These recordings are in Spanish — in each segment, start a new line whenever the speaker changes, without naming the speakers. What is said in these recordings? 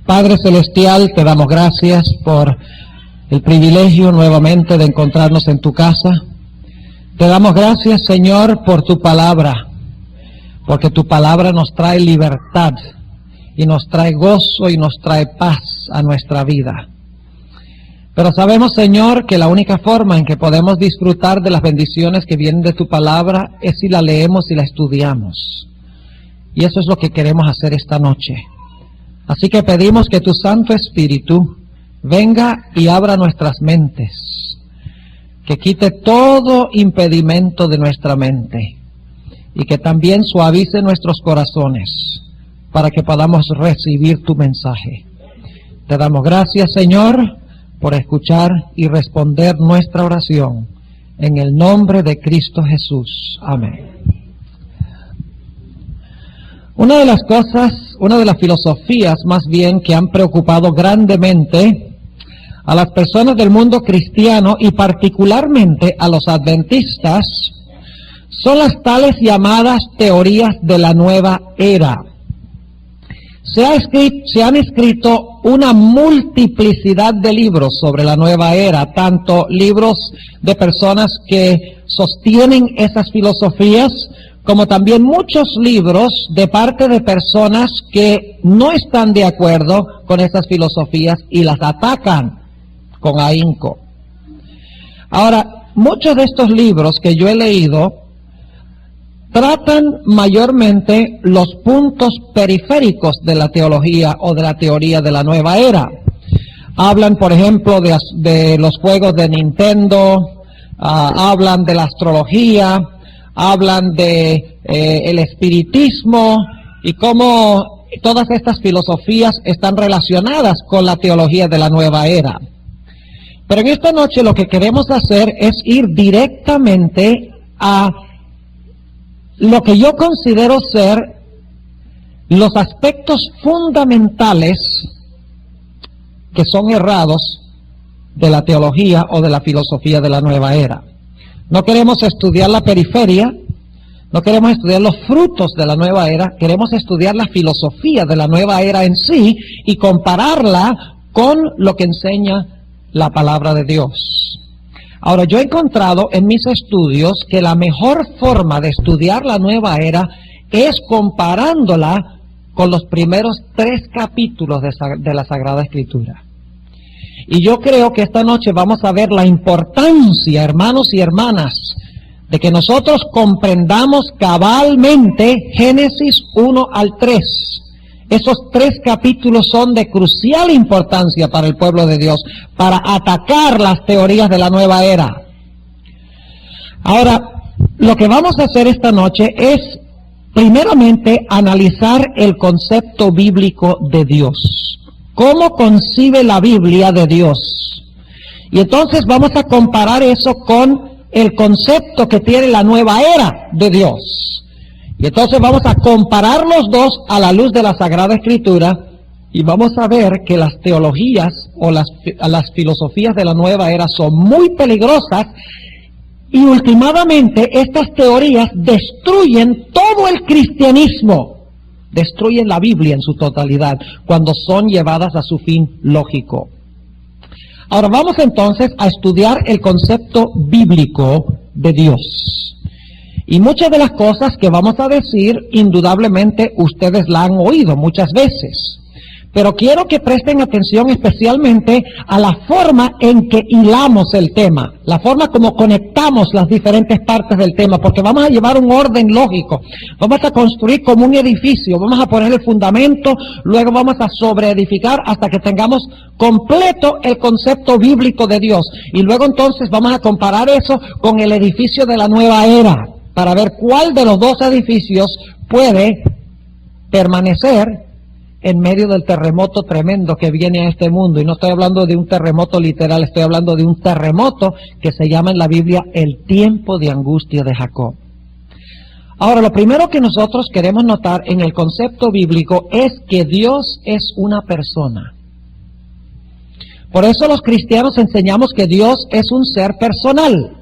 Padre Celestial, te damos gracias por el privilegio nuevamente de encontrarnos en tu casa. Te damos gracias, Señor, por tu palabra, porque tu palabra nos trae libertad y nos trae gozo y nos trae paz a nuestra vida. Pero sabemos, Señor, que la única forma en que podemos disfrutar de las bendiciones que vienen de tu palabra es si la leemos y la estudiamos. Y eso es lo que queremos hacer esta noche. Así que pedimos que tu Santo Espíritu venga y abra nuestras mentes, que quite todo impedimento de nuestra mente y que también suavice nuestros corazones para que podamos recibir tu mensaje. Te damos gracias, Señor, por escuchar y responder nuestra oración en el nombre de Cristo Jesús. Amén. Una de las filosofías más bien que han preocupado grandemente a las personas del mundo cristiano y particularmente a los adventistas son las tales llamadas teorías de la nueva era. Se han escrito una multiplicidad de libros sobre la nueva era, tanto libros de personas que sostienen esas filosofías, como también muchos libros de parte de personas que no están de acuerdo con esas filosofías y las atacan con ahínco. Ahora, muchos de estos libros que yo he leído tratan mayormente los puntos periféricos de la teología o de la teoría de la nueva era. Hablan, por ejemplo, de los juegos de Nintendo, hablan de la astrología, hablan de el espiritismo y cómo todas estas filosofías están relacionadas con la teología de la nueva era. Pero en esta noche lo que queremos hacer es ir directamente a lo que yo considero ser los aspectos fundamentales que son errados de la teología o de la filosofía de la nueva era. No queremos estudiar la periferia, no queremos estudiar los frutos de la nueva era, queremos estudiar la filosofía de la nueva era en sí y compararla con lo que enseña la palabra de Dios. Ahora, yo he encontrado en mis estudios que la mejor forma de estudiar la nueva era es comparándola con los primeros 3 capítulos de la Sagrada Escritura. Y yo creo que esta noche vamos a ver la importancia, hermanos y hermanas, de que nosotros comprendamos cabalmente Génesis 1 al 3. Esos 3 capítulos son de crucial importancia para el pueblo de Dios, para atacar las teorías de la nueva era. Ahora, lo que vamos a hacer esta noche es, primeramente, analizar el concepto bíblico de Dios. ¿Cómo concibe la Biblia de Dios? Y entonces vamos a comparar eso con el concepto que tiene la nueva era de Dios. Y entonces vamos a comparar los dos a la luz de la Sagrada Escritura y vamos a ver que las teologías o las filosofías de la nueva era son muy peligrosas y últimamente estas teorías destruyen todo el cristianismo. Destruyen la Biblia en su totalidad cuando son llevadas a su fin lógico. Ahora vamos entonces a estudiar el concepto bíblico de Dios. Y muchas de las cosas que vamos a decir, indudablemente ustedes la han oído muchas veces. Pero quiero que presten atención especialmente a la forma en que hilamos el tema, la forma como conectamos las diferentes partes del tema, porque vamos a llevar un orden lógico. Vamos a construir como un edificio, vamos a poner el fundamento, luego vamos a sobreedificar hasta que tengamos completo el concepto bíblico de Dios. Y luego entonces vamos a comparar eso con el edificio de la nueva era, para ver cuál de los dos edificios puede permanecer en medio del terremoto tremendo que viene a este mundo. Y no estoy hablando de un terremoto literal, estoy hablando de un terremoto que se llama en la Biblia el tiempo de angustia de Jacob. Ahora, lo primero que nosotros queremos notar en el concepto bíblico es que Dios es una persona. Por eso los cristianos enseñamos que Dios es un ser personal.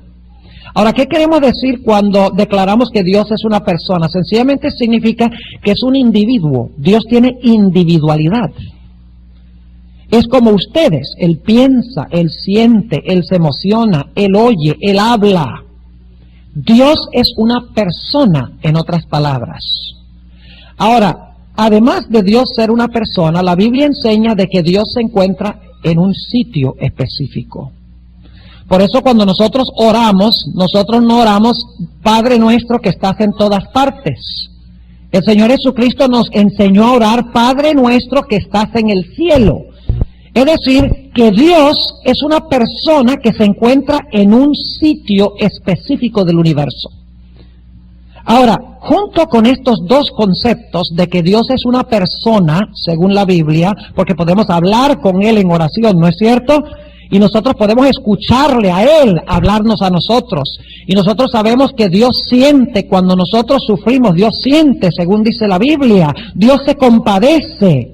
Ahora, ¿qué queremos decir cuando declaramos que Dios es una persona? Sencillamente significa que es un individuo. Dios tiene individualidad. es como ustedes. Él piensa, Él siente, Él se emociona, Él oye, Él habla. Dios es una persona, en otras palabras. Ahora, además de Dios ser una persona, la Biblia enseña de que Dios se encuentra en un sitio específico. Por eso cuando nosotros oramos, nosotros no oramos Padre nuestro que estás en todas partes. El Señor Jesucristo nos enseñó a orar Padre nuestro que estás en el cielo. Es decir, que Dios es una persona que se encuentra en un sitio específico del universo. Ahora, junto con estos dos conceptos de que Dios es una persona, según la Biblia, porque podemos hablar con Él en oración, ¿no es cierto? Y nosotros podemos escucharle a Él hablarnos a nosotros. Y nosotros sabemos que Dios siente cuando nosotros sufrimos. Dios siente, según dice la Biblia. Dios se compadece.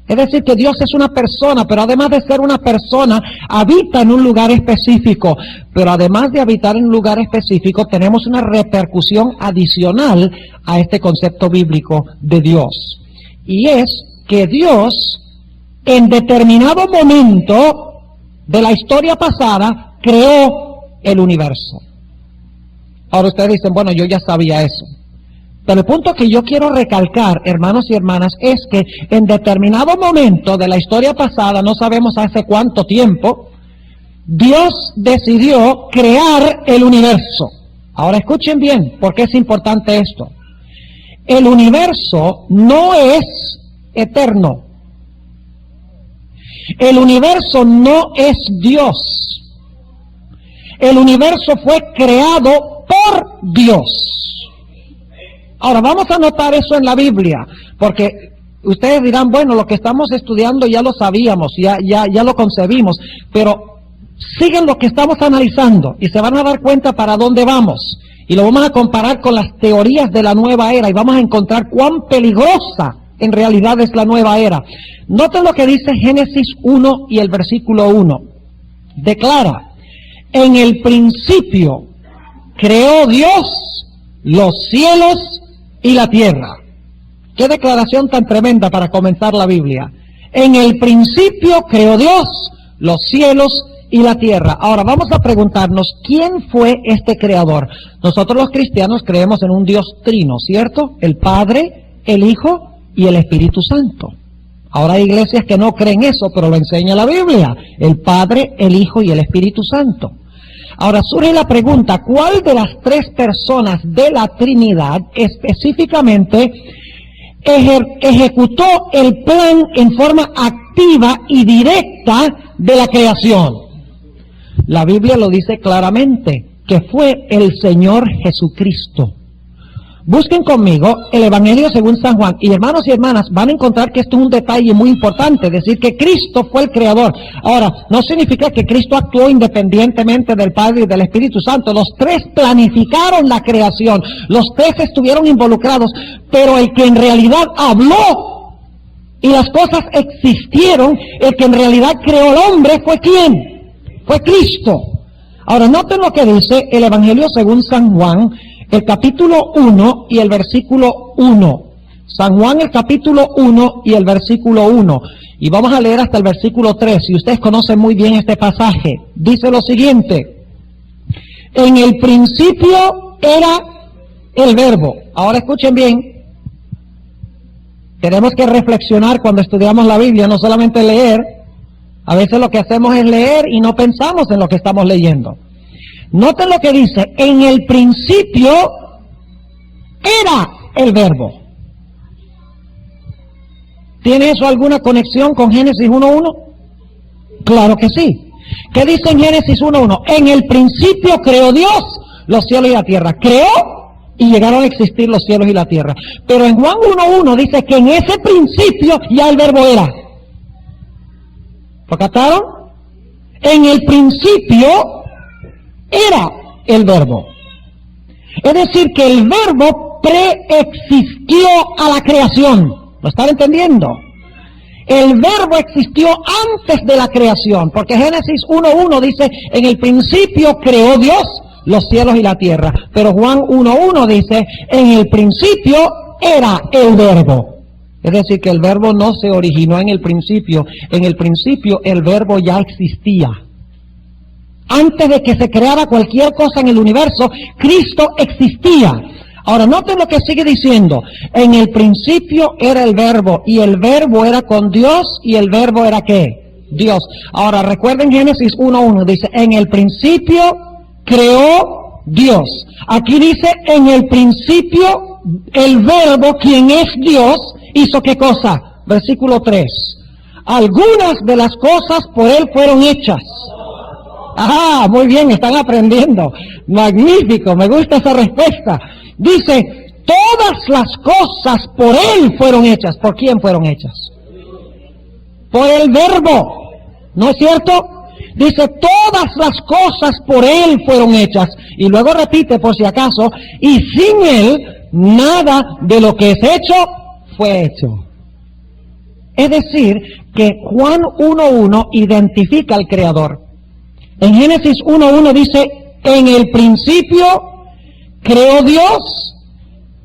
Es decir, que Dios es una persona, pero además de ser una persona, habita en un lugar específico. Pero además de habitar en un lugar específico, tenemos una repercusión adicional a este concepto bíblico de Dios. Y es que Dios, en determinado momento de la historia pasada, creó el universo. Ahora ustedes dicen, bueno, yo ya sabía eso. Pero el punto que yo quiero recalcar, hermanos y hermanas, es que en determinado momento de la historia pasada, no sabemos hace cuánto tiempo, Dios decidió crear el universo. Ahora escuchen bien, porque es importante esto. El universo no es eterno. El universo no es Dios. El universo fue creado por Dios. Ahora vamos a notar eso en la Biblia, porque ustedes dirán, bueno, lo que estamos estudiando ya lo sabíamos, ya lo concebimos, pero siguen lo que estamos analizando y se van a dar cuenta para dónde vamos. Y lo vamos a comparar con las teorías de la nueva era y vamos a encontrar cuán peligrosa en realidad es la nueva era. Noten lo que dice Génesis 1 y el versículo 1. Declara, en el principio creó Dios los cielos y la tierra. Qué declaración tan tremenda para comenzar la Biblia. En el principio creó Dios los cielos y la tierra. Ahora vamos a preguntarnos, ¿quién fue este creador? Nosotros los cristianos creemos en un Dios trino, ¿cierto? El Padre, el Hijo y el Espíritu Santo. Ahora hay iglesias que no creen eso, pero lo enseña la Biblia. El Padre, el Hijo y el Espíritu Santo. Ahora surge la pregunta, ¿cuál de las tres personas de la Trinidad específicamente ejecutó el plan en forma activa y directa de la creación? La Biblia lo dice claramente, que fue el Señor Jesucristo. Busquen conmigo el Evangelio según San Juan. Y hermanos y hermanas, van a encontrar que esto es un detalle muy importante, decir que Cristo fue el creador. Ahora, no significa que Cristo actuó independientemente del Padre y del Espíritu Santo. Los tres planificaron la creación. Los tres estuvieron involucrados. Pero el que en realidad habló y las cosas existieron, el que en realidad creó al hombre fue ¿quién? Fue Cristo. Ahora, noten lo que dice el Evangelio según San Juan, el capítulo 1 y el versículo 1. San Juan, el capítulo 1 y el versículo 1. Y vamos a leer hasta el versículo 3. Y ustedes conocen muy bien este pasaje. Dice lo siguiente. En el principio era el verbo. Ahora escuchen bien. Tenemos que reflexionar cuando estudiamos la Biblia, no solamente leer. A veces lo que hacemos es leer y no pensamos en lo que estamos leyendo. Noten lo que dice, en el principio era el verbo. ¿Tiene eso alguna conexión con Génesis 1.1? Claro que sí. ¿Qué dice en Génesis 1.1? En el principio creó Dios los cielos y la tierra. Creó y llegaron a existir los cielos y la tierra. Pero en Juan 1.1 dice que en ese principio ya el verbo era. ¿Lo captaron? En el principio era el verbo. Es decir, que el verbo preexistió a la creación. ¿Lo están entendiendo? El verbo existió antes de la creación, porque Génesis 1.1 dice, en el principio creó Dios los cielos y la tierra. Pero Juan 1.1 dice, en el principio era el verbo. Es decir, que el verbo no se originó en el principio. En el principio el verbo ya existía. Antes de que se creara cualquier cosa en el universo, Cristo existía. Ahora, noten lo que sigue diciendo. En el principio era el verbo, y el verbo era con Dios, y el verbo era ¿qué? Dios. Ahora, recuerden Génesis 1:1, dice, en el principio creó Dios. Aquí dice, en el principio el verbo, quien es Dios, hizo ¿qué cosa? Versículo 3. Algunas de las cosas por él fueron hechas. Ah, muy bien, están aprendiendo. Magnífico, me gusta esa respuesta. Dice, todas las cosas por él fueron hechas. ¿Por quién fueron hechas? Por el verbo, ¿no es cierto? Dice, todas las cosas por él fueron hechas. Y luego repite, por si acaso, y sin él, nada de lo que es hecho, fue hecho. Es decir, que Juan 1:1 identifica al Creador. En Génesis 1:1 dice, en el principio creó Dios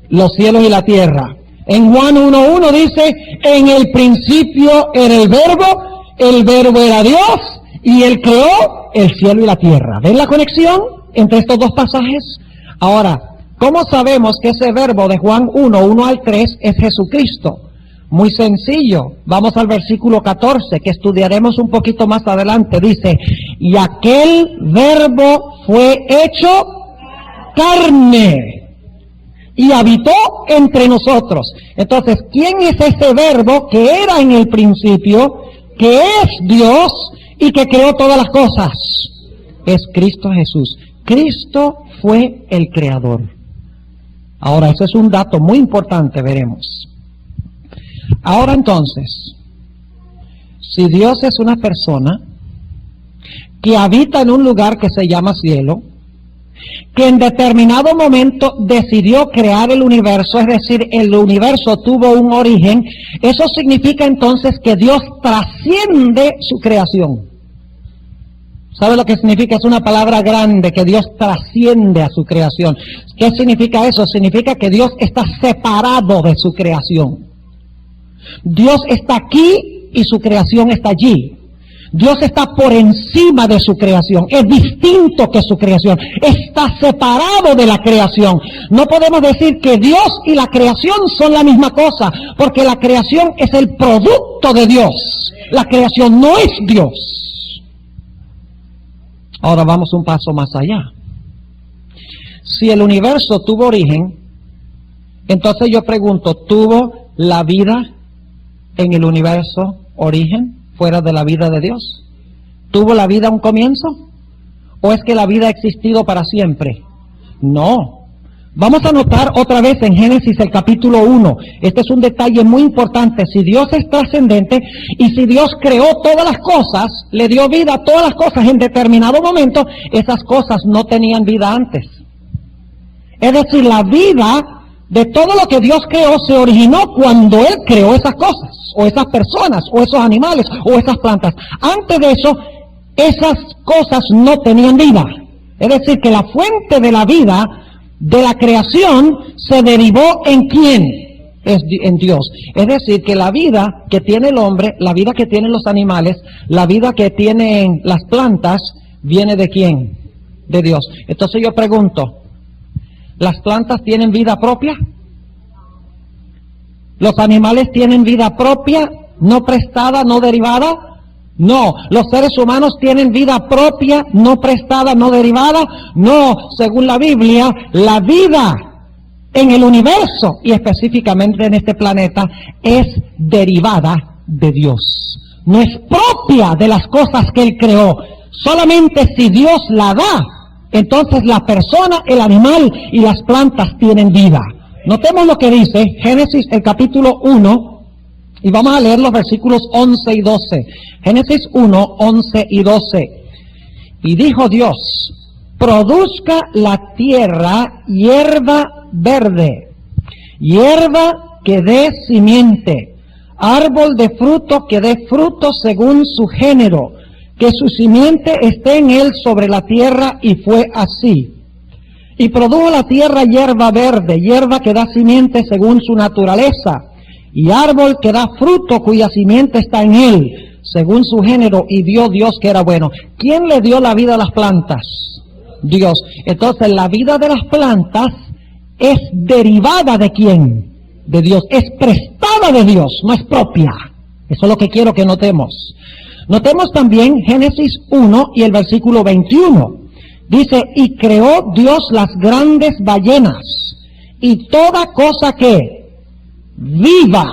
los cielos y la tierra. En Juan 1:1 dice, en el principio era el verbo era Dios, y él creó el cielo y la tierra. ¿Ven la conexión entre estos dos pasajes? Ahora, ¿cómo sabemos que ese verbo de Juan 1:1 al 3 es Jesucristo? Muy sencillo. Vamos al versículo 14, que estudiaremos un poquito más adelante. Dice, y aquel verbo fue hecho carne y habitó entre nosotros. Entonces, ¿quién es ese verbo que era en el principio, que es Dios y que creó todas las cosas? Es Cristo Jesús. Cristo fue el creador. Ahora, ese es un dato muy importante, veremos. Ahora entonces, si Dios es una persona que habita en un lugar que se llama cielo, que en determinado momento decidió crear el universo, es decir, el universo tuvo un origen, eso significa entonces que Dios trasciende su creación. ¿Sabe lo que significa? Es una palabra grande, que Dios trasciende a su creación. ¿Qué significa eso? Significa que Dios está separado de su creación. Dios está aquí y su creación está allí. Dios está por encima de su creación, es distinto que su creación, está separado de la creación. No podemos decir que Dios y la creación son la misma cosa, porque la creación es el producto de Dios, la creación no es Dios. Ahora vamos un paso más allá. Si el universo tuvo origen, entonces yo pregunto, ¿tuvo la vida en el universo origen, fuera de la vida de Dios? ¿Tuvo la vida un comienzo? ¿O es que la vida ha existido para siempre? No. Vamos a notar otra vez en Génesis el capítulo 1. Este es un detalle muy importante. Si Dios es trascendente y si Dios creó todas las cosas, le dio vida a todas las cosas en determinado momento, esas cosas no tenían vida antes. Es decir, la vida de todo lo que Dios creó se originó cuando Él creó esas cosas, o esas personas, o esos animales, o esas plantas. Antes de eso, esas cosas no tenían vida. Es decir, que la fuente de la vida de la creación se derivó ¿en quién? En Dios. Es decir, que la vida que tiene el hombre, la vida que tienen los animales, la vida que tienen las plantas, viene ¿de quién? De Dios. Entonces yo pregunto, ¿las plantas tienen vida propia? ¿Los animales tienen vida propia, no prestada, no derivada? No. ¿Los seres humanos tienen vida propia, no prestada, no derivada? No. Según la Biblia, la vida en el universo y específicamente en este planeta es derivada de Dios. No es propia de las cosas que Él creó. Solamente si Dios la da, entonces la persona, el animal y las plantas tienen vida. Notemos lo que dice Génesis el capítulo 1 y vamos a leer los versículos 11 y 12. Génesis 1, 11 y 12. Y dijo Dios, produzca la tierra hierba verde, hierba que dé simiente, árbol de fruto que dé fruto según su género, que su simiente esté en él sobre la tierra, y fue así. Y produjo la tierra hierba verde, hierba que da simiente según su naturaleza, y árbol que da fruto cuya simiente está en él, según su género, y vio Dios que era bueno. ¿Quién le dio la vida a las plantas? Dios. Entonces la vida de las plantas es derivada ¿de quién? De Dios. Es prestada de Dios, no es propia. Eso es lo que quiero que notemos. Notemos también Génesis 1 y el versículo 21. Dice, y creó Dios las grandes ballenas y toda cosa que viva,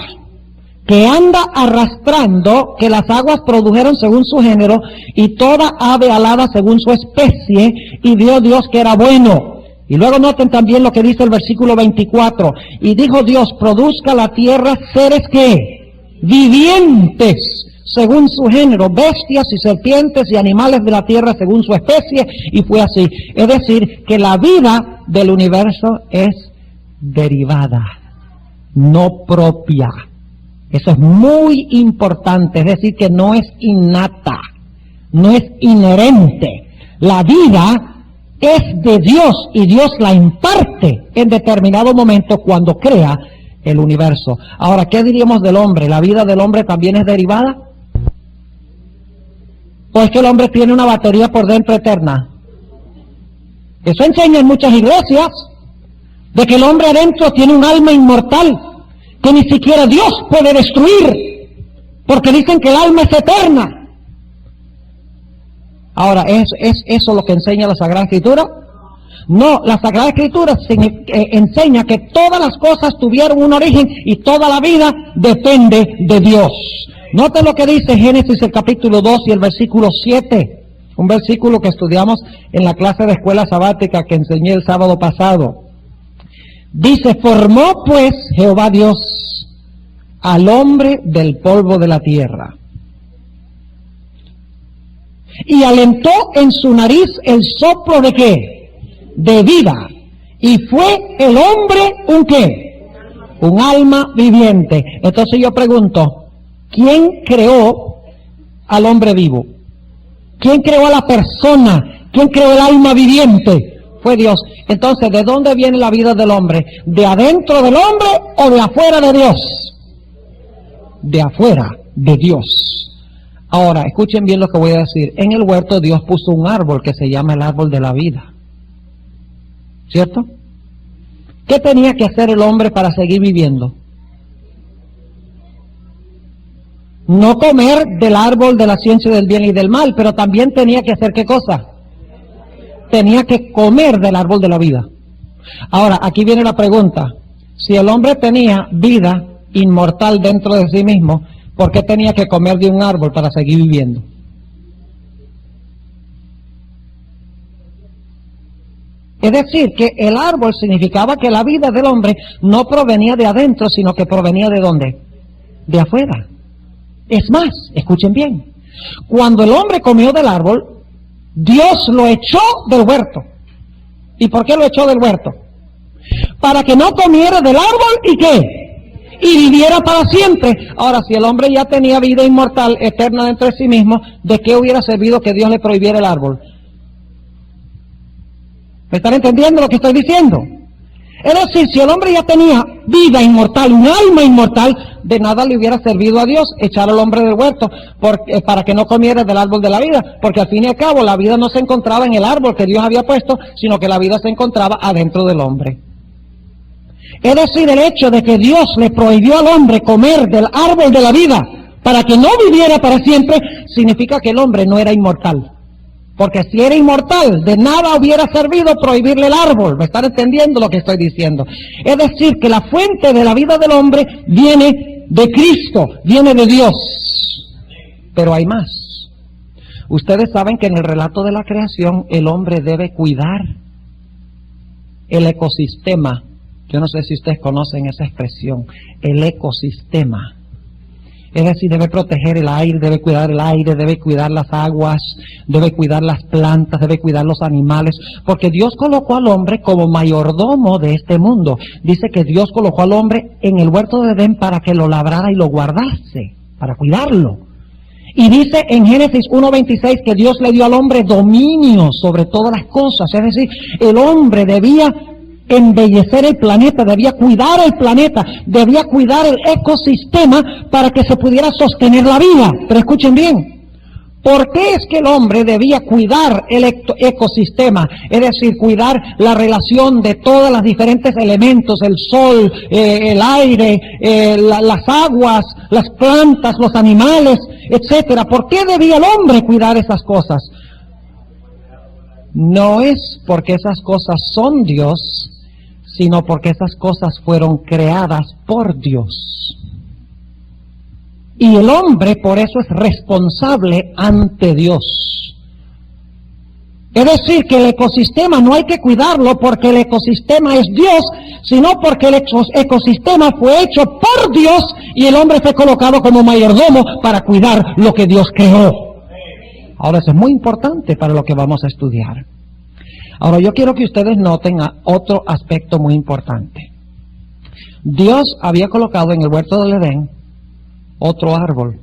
que anda arrastrando, que las aguas produjeron según su género, y toda ave alada según su especie, y vio Dios que era bueno. Y luego noten también lo que dice el versículo 24, y dijo Dios, produzca la tierra seres que vivientes según su género, bestias y serpientes y animales de la tierra según su especie, y fue así. Es decir, que la vida del universo es derivada, no propia. Eso es muy importante, es decir, que no es innata, no es inherente. La vida es de Dios y Dios la imparte en determinado momento cuando crea el universo. Ahora, ¿qué diríamos del hombre? ¿La vida del hombre también es derivada? ¿O es que el hombre tiene una batería por dentro eterna? Eso enseña en muchas iglesias, de que el hombre adentro tiene un alma inmortal, que ni siquiera Dios puede destruir, porque dicen que el alma es eterna. Ahora, ¿es eso lo que enseña la Sagrada Escritura? No, la Sagrada Escritura enseña que todas las cosas tuvieron un origen y toda la vida depende de Dios. Noten lo que dice Génesis el capítulo 2 y el versículo 7, un versículo que estudiamos en la clase de escuela sabática que enseñé el sábado pasado. Dice, formó pues Jehová Dios al hombre del polvo de la tierra, y alentó en su nariz el soplo de ¿qué? De vida, y fue el hombre un ¿qué? Un alma viviente. Entonces yo pregunto, ¿quién creó al hombre vivo? ¿Quién creó a la persona? ¿Quién creó el alma viviente? Fue Dios. Entonces, ¿de dónde viene la vida del hombre? ¿De adentro del hombre o de afuera de Dios? De afuera de Dios. Ahora, escuchen bien lo que voy a decir. En el huerto Dios puso un árbol que se llama el árbol de la vida. ¿Cierto? ¿Qué tenía que hacer el hombre para seguir viviendo? No comer del árbol de la ciencia del bien y del mal, pero también tenía que hacer ¿qué cosa? Tenía que comer del árbol de la vida. Ahora, aquí viene la pregunta. Si el hombre tenía vida inmortal dentro de sí mismo, ¿por qué tenía que comer de un árbol para seguir viviendo? Es decir, que el árbol significaba que la vida del hombre no provenía de adentro, sino que provenía ¿de dónde? De afuera. Es más, escuchen bien, cuando el hombre comió del árbol, Dios lo echó del huerto. ¿Y por qué lo echó del huerto? Para que no comiera del árbol y ¿qué? Y viviera para siempre. Ahora, si el hombre ya tenía vida inmortal, eterna dentro de sí mismo, ¿de qué hubiera servido que Dios le prohibiera el árbol? ¿Me están entendiendo lo que estoy diciendo? Es decir, si el hombre ya tenía vida inmortal, un alma inmortal, de nada le hubiera servido a Dios echar al hombre del huerto para que no comiera del árbol de la vida, porque al fin y al cabo la vida no se encontraba en el árbol que Dios había puesto, sino que la vida se encontraba adentro del hombre. Es decir, el hecho de que Dios le prohibió al hombre comer del árbol de la vida para que no viviera para siempre, significa que el hombre no era inmortal. Porque si era inmortal, de nada hubiera servido prohibirle el árbol. ¿Me están entendiendo lo que estoy diciendo? Es decir, que la fuente de la vida del hombre viene de Cristo, viene de Dios. Pero hay más. Ustedes saben que en el relato de la creación el hombre debe cuidar el ecosistema. Yo no sé si ustedes conocen esa expresión, el ecosistema. Es decir, debe proteger el aire, debe cuidar las aguas, debe cuidar las plantas, debe cuidar los animales, porque Dios colocó al hombre como mayordomo de este mundo. Dice que Dios colocó al hombre en el huerto de Edén para que lo labrara y lo guardase, para cuidarlo. Y dice en Génesis 1:26 que Dios le dio al hombre dominio sobre todas las cosas, es decir, el hombre debía embellecer el planeta, debía cuidar el planeta, debía cuidar el ecosistema para que se pudiera sostener la vida. Pero escuchen bien, ¿por qué es que el hombre debía cuidar el ecosistema? Es decir, cuidar la relación de todos los diferentes elementos, el sol, el aire, las aguas, las plantas, los animales, etcétera. ¿Por qué debía el hombre cuidar esas cosas? No es porque esas cosas son Dios, sino porque esas cosas fueron creadas por Dios. Y el hombre por eso es responsable ante Dios. Es decir, que el ecosistema no hay que cuidarlo porque el ecosistema es Dios, sino porque el ecosistema fue hecho por Dios y el hombre fue colocado como mayordomo para cuidar lo que Dios creó. Ahora eso es muy importante para lo que vamos a estudiar. Ahora yo quiero que ustedes noten otro aspecto muy importante. Dios había colocado en el huerto del Edén otro árbol,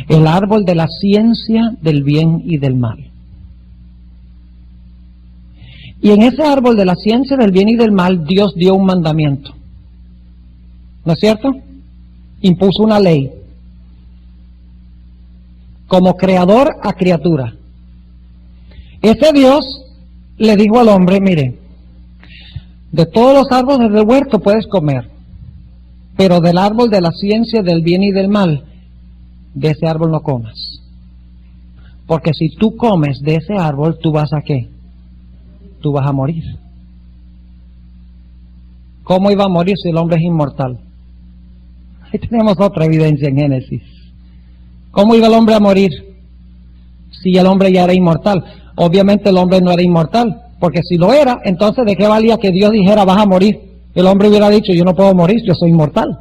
el árbol de la ciencia del bien y del mal. Y en ese árbol de la ciencia del bien y del mal, Dios dio un mandamiento. ¿No es cierto? Impuso una ley. Como creador a criatura. Ese Dios le dijo al hombre, mire, de todos los árboles del huerto puedes comer, pero del árbol de la ciencia del bien y del mal, de ese árbol no comas. Porque si tú comes de ese árbol, ¿tú vas a qué? Tú vas a morir. ¿Cómo iba a morir si el hombre es inmortal? Ahí tenemos otra evidencia en Génesis. ¿Cómo iba el hombre a morir si el hombre ya era inmortal? Obviamente el hombre no era inmortal, porque si lo era, entonces ¿de qué valía que Dios dijera vas a morir? El hombre hubiera dicho yo no puedo morir, yo soy inmortal.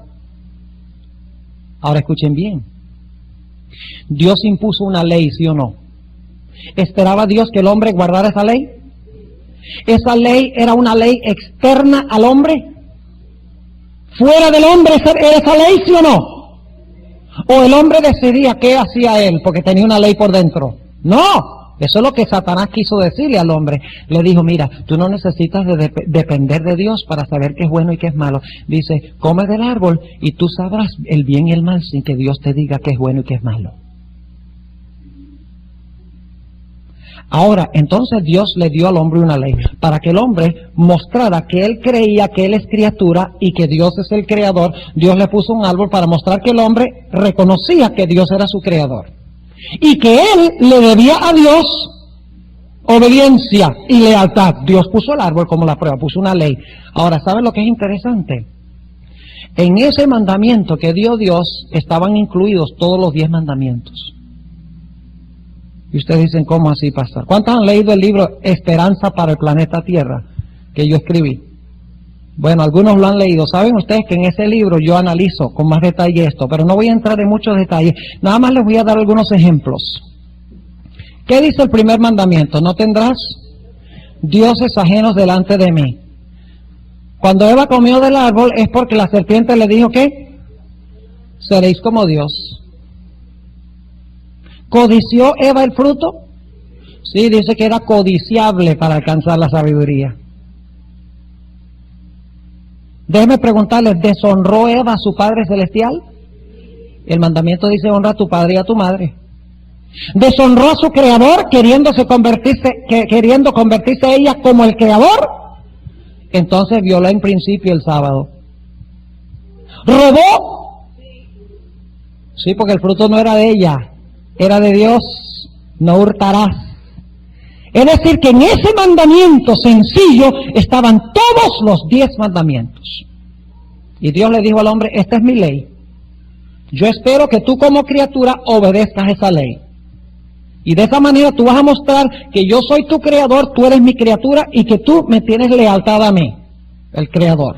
Ahora escuchen bien. Dios impuso una ley, ¿sí o no? ¿Esperaba Dios que el hombre guardara esa ley? ¿Esa ley era una ley externa al hombre? ¿Fuera del hombre esa ley, sí o no? ¿O el hombre decidía qué hacía él porque tenía una ley por dentro? No, eso es lo que Satanás quiso decirle al hombre. Le dijo, mira, tú no necesitas depender de Dios para saber qué es bueno y qué es malo. Dice, come del árbol y tú sabrás el bien y el mal sin que Dios te diga qué es bueno y qué es malo. Ahora, entonces Dios le dio al hombre una ley para que el hombre mostrara que él creía que él es criatura y que Dios es el creador. Dios le puso un árbol para mostrar que el hombre reconocía que Dios era su creador y que él le debía a Dios obediencia y lealtad. Dios puso el árbol como la prueba, puso una ley. Ahora, ¿saben lo que es interesante? En ese mandamiento que dio Dios estaban incluidos todos los 10 mandamientos. Y ustedes dicen, ¿cómo así, pastor? ¿Cuántos han leído el libro Esperanza para el Planeta Tierra que yo escribí? Bueno, algunos lo han leído. Saben ustedes que en ese libro yo analizo con más detalle esto, pero no voy a entrar en muchos detalles. Nada más les voy a dar algunos ejemplos. ¿Qué dice el primer mandamiento? No tendrás dioses ajenos delante de mí. Cuando Eva comió del árbol es porque la serpiente le dijo que seréis como Dios. ¿Codició Eva el fruto? Sí, dice que era codiciable para alcanzar la sabiduría. Déjeme preguntarles, ¿deshonró Eva a su Padre Celestial? El mandamiento dice, honra a tu padre y a tu madre. ¿Deshonró a su Creador queriendo convertirse ella como el Creador? Entonces violó en principio el sábado. ¿Robó? Sí, porque el fruto no era de ella, era de Dios. No hurtarás. Es decir, que en ese mandamiento sencillo estaban todos los 10 mandamientos. Y Dios le dijo al hombre, esta es mi ley. Yo espero que tú como criatura obedezcas esa ley. Y de esa manera tú vas a mostrar que yo soy tu creador, tú eres mi criatura y que tú me tienes lealtad a mí, el creador.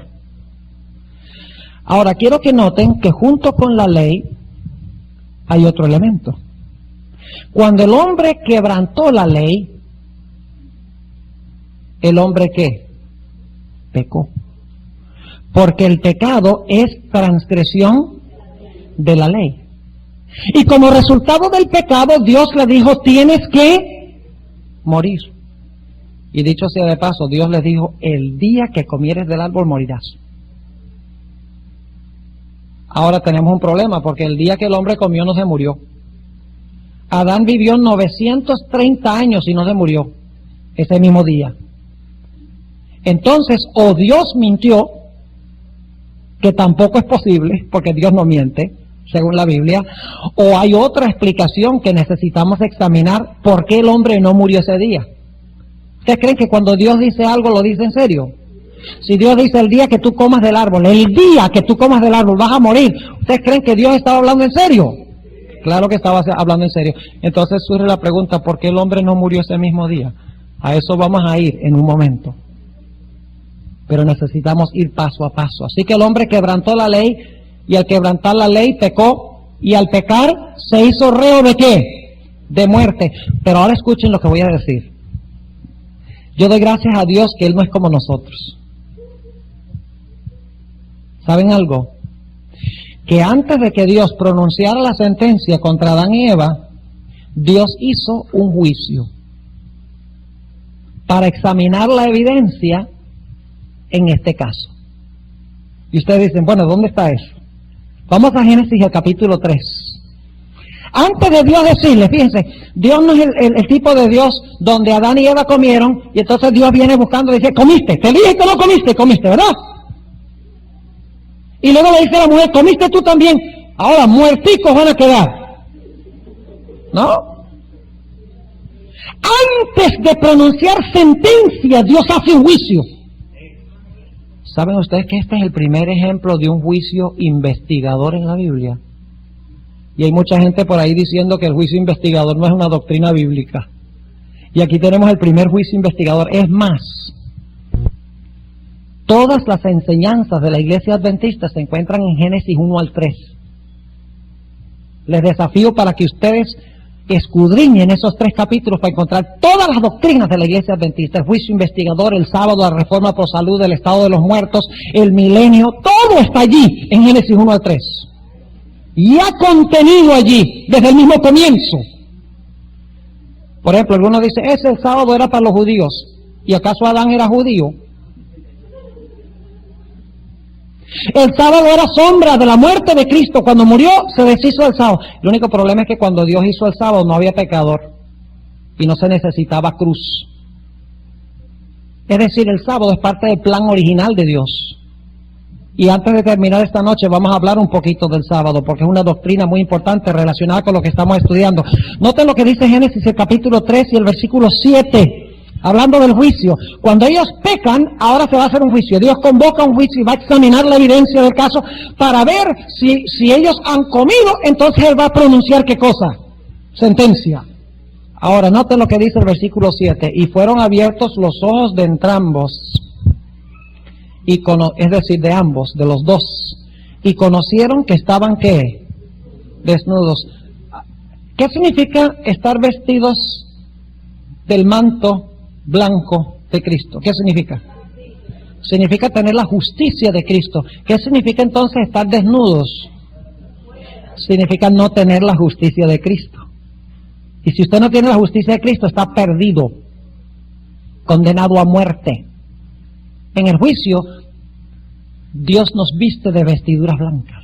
Ahora quiero que noten que junto con la ley hay otro elemento. Cuando el hombre quebrantó la ley, ¿el hombre qué? Pecó. Porque el pecado es transgresión de la ley. Y como resultado del pecado, Dios le dijo, tienes que morir. Y dicho sea de paso, Dios les dijo, el día que comieres del árbol morirás. Ahora tenemos un problema, porque el día que el hombre comió no se murió. Adán vivió 930 años y no se murió ese mismo día. Entonces, o Dios mintió, que tampoco es posible, porque Dios no miente, según la Biblia, o hay otra explicación que necesitamos examinar, por qué el hombre no murió ese día. ¿Ustedes creen que cuando Dios dice algo lo dice en serio? Si Dios dice el día que tú comas del árbol, el día que tú comas del árbol vas a morir, ¿ustedes creen que Dios estaba hablando en serio? Claro que estaba hablando en serio. Entonces surge la pregunta, ¿por qué el hombre no murió ese mismo día? A eso vamos a ir en un momento. Pero necesitamos ir paso a paso. Así que el hombre quebrantó la ley, y al quebrantar la ley pecó, y al pecar se hizo reo ¿de qué? De muerte. Pero ahora escuchen lo que voy a decir. Yo doy gracias a Dios que Él no es como nosotros. ¿Saben algo? Que antes de que Dios pronunciara la sentencia contra Adán y Eva, Dios hizo un juicio para examinar la evidencia en este caso. Y ustedes dicen, bueno, ¿dónde está eso? Vamos a Génesis, el capítulo 3. Antes de Dios decirle, fíjense, Dios no es el tipo de Dios donde Adán y Eva comieron, y entonces Dios viene buscando y dice, comiste, te dije que no comiste, comiste, ¿verdad? Y luego le dice a la mujer, comiste tú también, ahora muerticos van a quedar. ¿No? Antes de pronunciar sentencia, Dios hace un juicio. ¿Saben ustedes que este es el primer ejemplo de un juicio investigador en la Biblia? Y hay mucha gente por ahí diciendo que el juicio investigador no es una doctrina bíblica. Y aquí tenemos el primer juicio investigador. Es más, todas las enseñanzas de la Iglesia Adventista se encuentran en Génesis 1 al 3. Les desafío para que ustedes escudriñen esos 3 capítulos para encontrar todas las doctrinas de la Iglesia Adventista: el juicio investigador, el sábado, la reforma por salud, el estado de los muertos, el milenio. Todo está allí en Génesis 1 al 3. Y ha contenido allí desde el mismo comienzo. Por ejemplo, algunos dicen, el sábado era para los judíos. ¿Y acaso Adán era judío? El sábado era sombra de la muerte de Cristo. Cuando murió, se deshizo el sábado. El único problema es que cuando Dios hizo el sábado no había pecador y no se necesitaba cruz. Es decir, el sábado es parte del plan original de Dios. Y antes de terminar esta noche vamos a hablar un poquito del sábado, porque es una doctrina muy importante relacionada con lo que estamos estudiando. Noten lo que dice Génesis, el capítulo 3 y el versículo 7, hablando del juicio. Cuando ellos pecan, ahora se va a hacer un juicio. Dios convoca un juicio y va a examinar la evidencia del caso para ver si ellos han comido, entonces Él va a pronunciar ¿qué cosa? Sentencia. Ahora, noten lo que dice el versículo 7. Y fueron abiertos los ojos de entrambos, es decir, de ambos, de los dos, y conocieron que estaban, ¿qué? Desnudos. ¿Qué significa estar vestidos del manto blanco de Cristo? ¿Qué significa? Significa tener la justicia de Cristo. ¿Qué significa entonces estar desnudos? Significa no tener la justicia de Cristo. Y si usted no tiene la justicia de Cristo, está perdido, condenado a muerte. En el juicio, Dios nos viste de vestiduras blancas.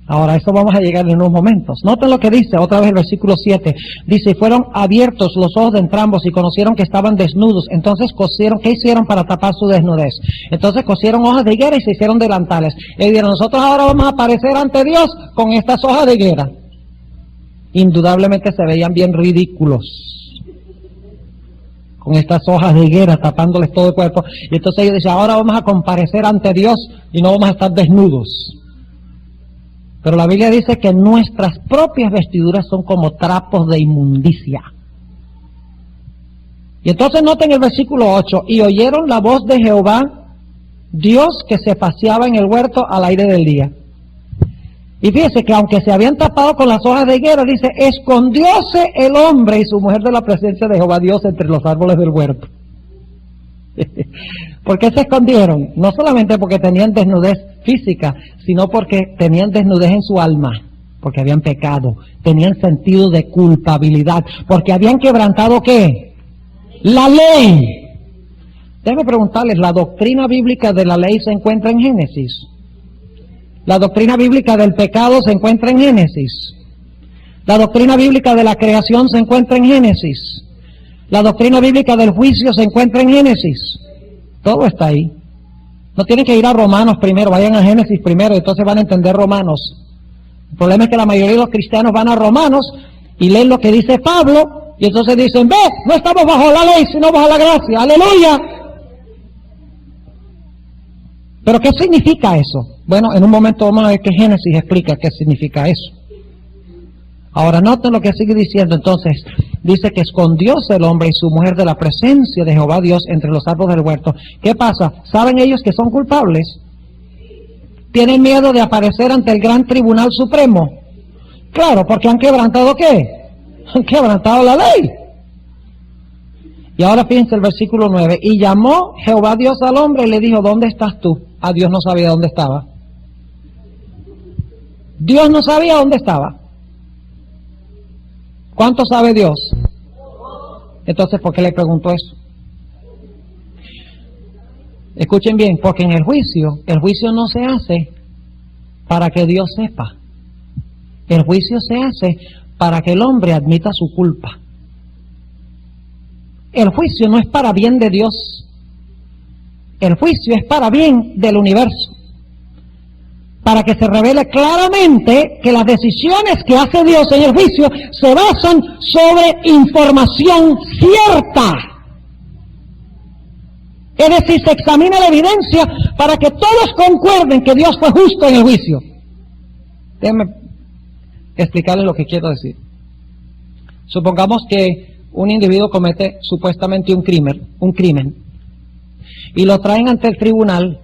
Ahora, a eso vamos a llegar en unos momentos. Noten lo que dice, otra vez el versículo 7. Dice, y fueron abiertos los ojos de entrambos y conocieron que estaban desnudos. Entonces cosieron, ¿qué hicieron para tapar su desnudez? Entonces cosieron hojas de higuera y se hicieron delantales. Y dijeron, nosotros ahora vamos a aparecer ante Dios con estas hojas de higuera. Indudablemente se veían bien ridículos, con estas hojas de higuera tapándoles todo el cuerpo. Y entonces ellos dicen, ahora vamos a comparecer ante Dios y no vamos a estar desnudos. Pero la Biblia dice que nuestras propias vestiduras son como trapos de inmundicia. Y entonces noten el versículo 8, y oyeron la voz de Jehová, Dios que se paseaba en el huerto al aire del día. Y fíjese que aunque se habían tapado con las hojas de higuera, dice, escondióse el hombre y su mujer de la presencia de Jehová Dios entre los árboles del huerto. ¿Por qué se escondieron? No solamente porque tenían desnudez física, sino porque tenían desnudez en su alma, porque habían pecado, tenían sentido de culpabilidad, porque habían quebrantado ¿qué? La ley. Déjame preguntarles, ¿la doctrina bíblica de la ley se encuentra en Génesis? ¿La doctrina bíblica del pecado se encuentra en Génesis? ¿La doctrina bíblica de la creación se encuentra en Génesis? ¿La doctrina bíblica del juicio se encuentra en Génesis? Todo está ahí. No tienen que ir a Romanos primero, vayan a Génesis primero, entonces van a entender Romanos. El problema es que la mayoría de los cristianos van a Romanos y leen lo que dice Pablo, y entonces dicen, ve, no estamos bajo la ley, sino bajo la gracia. ¡Aleluya! ¿Pero qué significa eso? Bueno, en un momento vamos a ver que Génesis explica qué significa eso. Ahora noten lo que sigue diciendo. Entonces, dice que escondióse el hombre y su mujer de la presencia de Jehová Dios entre los árboles del huerto. ¿Qué pasa? ¿Saben ellos que son culpables? ¿Tienen miedo de aparecer ante el gran tribunal supremo? Claro, porque han quebrantado ¿qué? Han quebrantado la ley. Y ahora fíjense el versículo 9. Y llamó Jehová Dios al hombre y le dijo, ¿dónde estás tú? Ah, Dios no sabía dónde estaba. Dios no sabía dónde estaba. ¿Cuánto sabe Dios? Entonces, ¿por qué le preguntó eso? Escuchen bien, porque en el juicio no se hace para que Dios sepa. El juicio se hace para que el hombre admita su culpa. El juicio no es para bien de Dios. El juicio es para bien del universo. Para que se revele claramente que las decisiones que hace Dios en el juicio se basan sobre información cierta. Es decir, se examina la evidencia para que todos concuerden que Dios fue justo en el juicio. Déjenme explicarles lo que quiero decir. Supongamos que un individuo comete supuestamente un crimen, y lo traen ante el tribunal,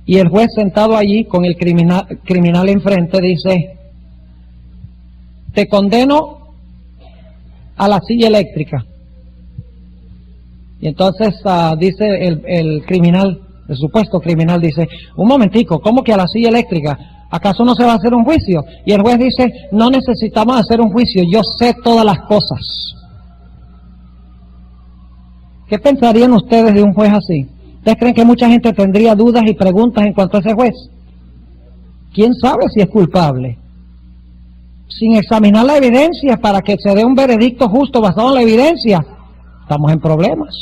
y el juez sentado allí con el criminal enfrente dice, te condeno a la silla eléctrica. Y entonces dice el criminal, el supuesto criminal dice, un momentico, ¿cómo que a la silla eléctrica? ¿Acaso no se va a hacer un juicio? Y el juez dice, no necesitamos hacer un juicio, yo sé todas las cosas. ¿Qué pensarían ustedes de un juez así? ¿Ustedes creen que mucha gente tendría dudas y preguntas en cuanto a ese juez? ¿Quién sabe si es culpable? Sin examinar la evidencia para que se dé un veredicto justo basado en la evidencia, estamos en problemas.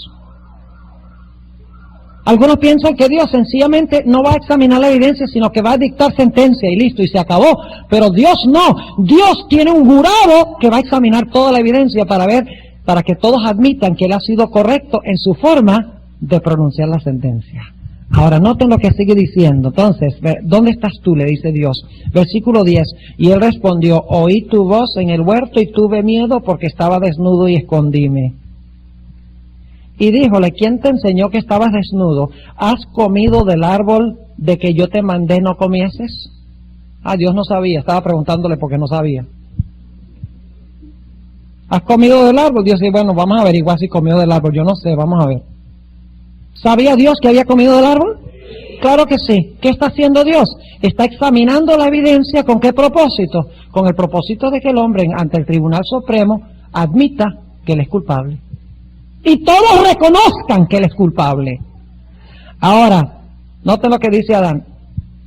Algunos piensan que Dios sencillamente no va a examinar la evidencia, sino que va a dictar sentencia y listo, y se acabó. Pero Dios no. Dios tiene un jurado que va a examinar toda la evidencia para que todos admitan que Él ha sido correcto en su forma de pronunciar la sentencia. Ahora noten lo que sigue diciendo. Entonces, ¿dónde estás tú?, le dice Dios. Versículo 10. Y él respondió, oí tu voz en el huerto y tuve miedo porque estaba desnudo y escondíme. Y díjole, ¿quién te enseñó que estabas desnudo? ¿Has comido del árbol de que yo te mandé no comieses? Ah, Dios no sabía, estaba preguntándole porque no sabía. ¿Has comido del árbol? Dios dice, bueno, vamos a averiguar si comió del árbol. Yo no sé, vamos a ver. ¿Sabía Dios que había comido del árbol? Claro que sí. ¿Qué está haciendo Dios? Está examinando la evidencia. ¿Con qué propósito? Con el propósito de que el hombre ante el Tribunal Supremo admita que él es culpable. Y todos reconozcan que él es culpable. Ahora, noten lo que dice Adán.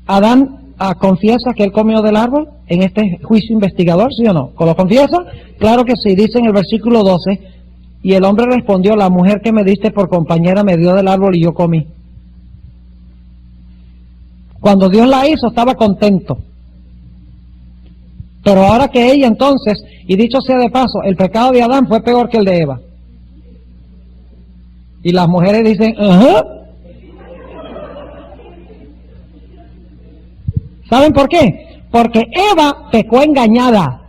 Adán confiesa que él comió del árbol en este juicio investigador, ¿sí o no? ¿Lo confiesa? Claro que sí. Dice en el versículo 12, y el hombre respondió, la mujer que me diste por compañera me dio del árbol y yo comí. Cuando Dios la hizo estaba contento. Pero ahora que ella entonces, y dicho sea de paso, el pecado de Adán fue peor que el de Eva. Y las mujeres dicen, ajá. ¿Saben por qué? Porque Eva pecó engañada,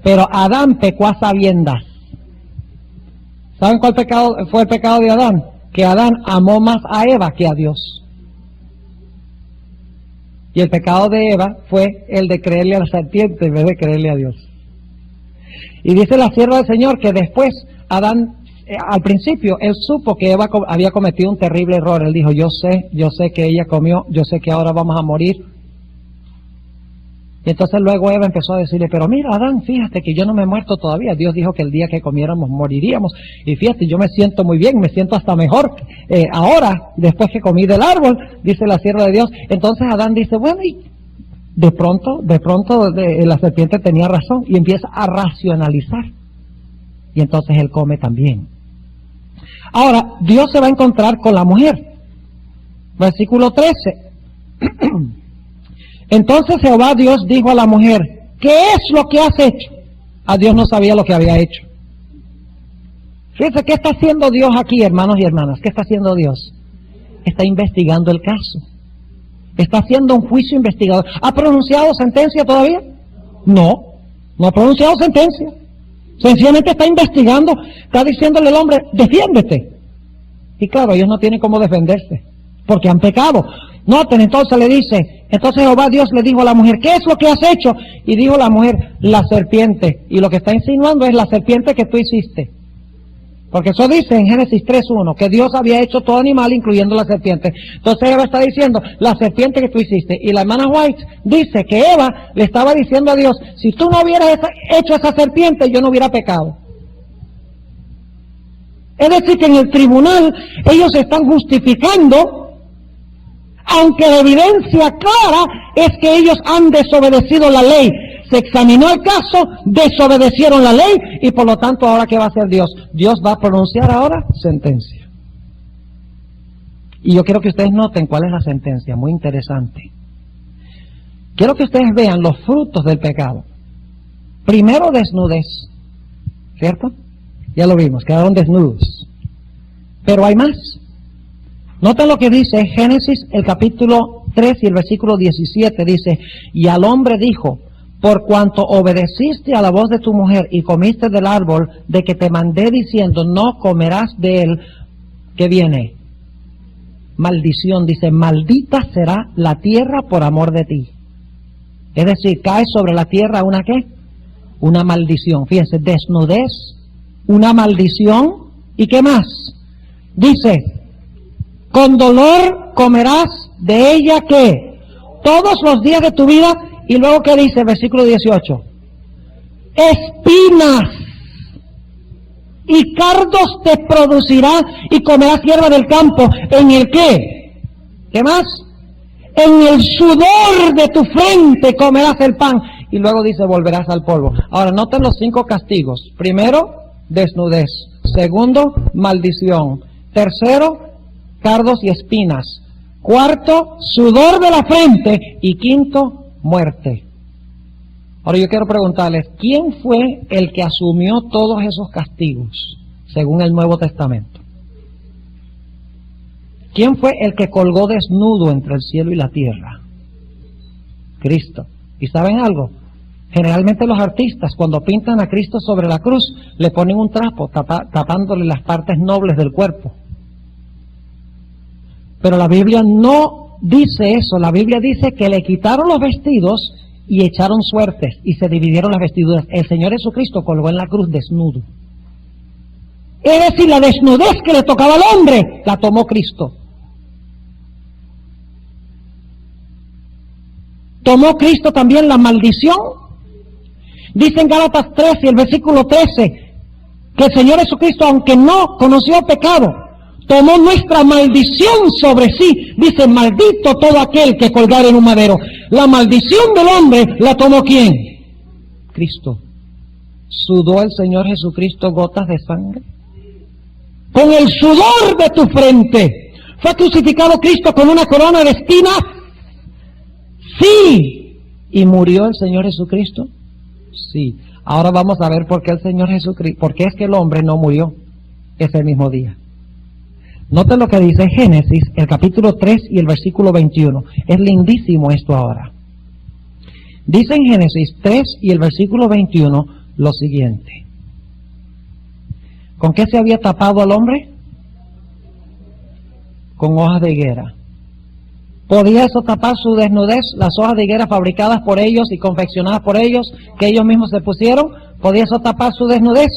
pero Adán pecó a sabiendas. ¿Saben cuál pecado fue el pecado de Adán? Que Adán amó más a Eva que a Dios. Y el pecado de Eva fue el de creerle a la serpiente en vez de creerle a Dios. Y dice la sierva del Señor que después Adán, al principio, él supo que Eva había cometido un terrible error. Él dijo, yo sé que ella comió, yo sé que ahora vamos a morir. Y entonces luego Eva empezó a decirle, pero mira, Adán, fíjate que yo no me he muerto todavía. Dios dijo que el día que comiéramos moriríamos. Y fíjate, yo me siento muy bien, me siento hasta mejor ahora, después que comí del árbol, dice la sierva de Dios. Entonces Adán dice, bueno, y de pronto la serpiente tenía razón y empieza a racionalizar. Y entonces él come también. Ahora, Dios se va a encontrar con la mujer. Versículo 13. Entonces Jehová Dios dijo a la mujer, ¿qué es lo que has hecho? A Dios no sabía lo que había hecho. Fíjense, ¿qué está haciendo Dios aquí, hermanos y hermanas? ¿Qué está haciendo Dios? Está investigando el caso. Está haciendo un juicio investigador. ¿Ha pronunciado sentencia todavía? No ha pronunciado sentencia. Sencillamente está investigando, está diciéndole al hombre, defiéndete. Y claro, ellos no tienen cómo defenderse, porque han pecado. Noten, entonces le dice, entonces Jehová Dios le dijo a la mujer, ¿qué es lo que has hecho? Y dijo la mujer, la serpiente. Y lo que está insinuando es la serpiente que tú hiciste. Porque eso dice en Génesis 3:1, que Dios había hecho todo animal, incluyendo la serpiente. Entonces Eva está diciendo, la serpiente que tú hiciste. Y la hermana White dice que Eva le estaba diciendo a Dios, si tú no hubieras hecho esa serpiente, yo no hubiera pecado. Es decir, que en el tribunal ellos están justificando, aunque la evidencia clara es que ellos han desobedecido la ley. Se examinó el caso, desobedecieron la ley y por lo tanto, ¿ahora qué va a hacer Dios? Dios va a pronunciar ahora sentencia. Y yo quiero que ustedes noten cuál es la sentencia, muy interesante. Quiero que ustedes vean los frutos del pecado. Primero, desnudez, ¿cierto? Ya lo vimos, quedaron desnudos. Pero hay más. Noten lo que dice Génesis, el capítulo 3 y el versículo 17, dice, y al hombre dijo, por cuanto obedeciste a la voz de tu mujer y comiste del árbol de que te mandé diciendo, no comerás de él, ¿qué viene? Maldición, dice, maldita será la tierra por amor de ti. Es decir, cae sobre la tierra una ¿qué? Una maldición. Fíjense, desnudez, una maldición, ¿y qué más? Dice, con dolor comerás de ella, ¿qué? Todos los días de tu vida. Y luego, ¿qué dice el versículo 18? Espinas y cardos te producirá y comerás hierba del campo. ¿En el qué? ¿Qué más? En el sudor de tu frente comerás el pan. Y luego dice, volverás al polvo. Ahora, noten los 5 castigos. Primero, desnudez. Segundo, maldición. Tercero, cardos y espinas. Cuarto, sudor de la frente. Y quinto, muerte. Ahora yo quiero preguntarles, ¿quién fue el que asumió todos esos castigos según el Nuevo Testamento? ¿Quién fue el que colgó desnudo entre el cielo y la tierra? Cristo. ¿Y saben algo? Generalmente los artistas, cuando pintan a Cristo sobre la cruz, le ponen un trapo tapándole las partes nobles del cuerpo. Pero la Biblia no dice eso. La Biblia dice que le quitaron los vestidos y echaron suertes y se dividieron las vestiduras. El Señor Jesucristo colgó en la cruz desnudo. Es decir, la desnudez que le tocaba al hombre, la tomó Cristo. Tomó Cristo también la maldición. Dice en Gálatas 3 y el versículo 13, que el Señor Jesucristo, aunque no conoció pecado, tomó nuestra maldición sobre sí. Dice, maldito todo aquel que colgara en un madero. La maldición del hombre la tomó ¿quién? Cristo. ¿Sudó el Señor Jesucristo gotas de sangre? Con el sudor de tu frente. ¿Fue crucificado Cristo con una corona de espinas? Sí. ¿Y murió el Señor Jesucristo? Sí. Ahora vamos a ver por qué el Señor Jesucristo, por qué es que el hombre no murió ese mismo día. Noten lo que dice Génesis, el capítulo 3 y el versículo 21. Es lindísimo esto ahora. Dice en Génesis 3 y el versículo 21 lo siguiente. ¿Con qué se había tapado al hombre? Con hojas de higuera. ¿Podía eso tapar su desnudez? Las hojas de higuera fabricadas por ellos y confeccionadas por ellos, que ellos mismos se pusieron, ¿podía eso tapar su desnudez?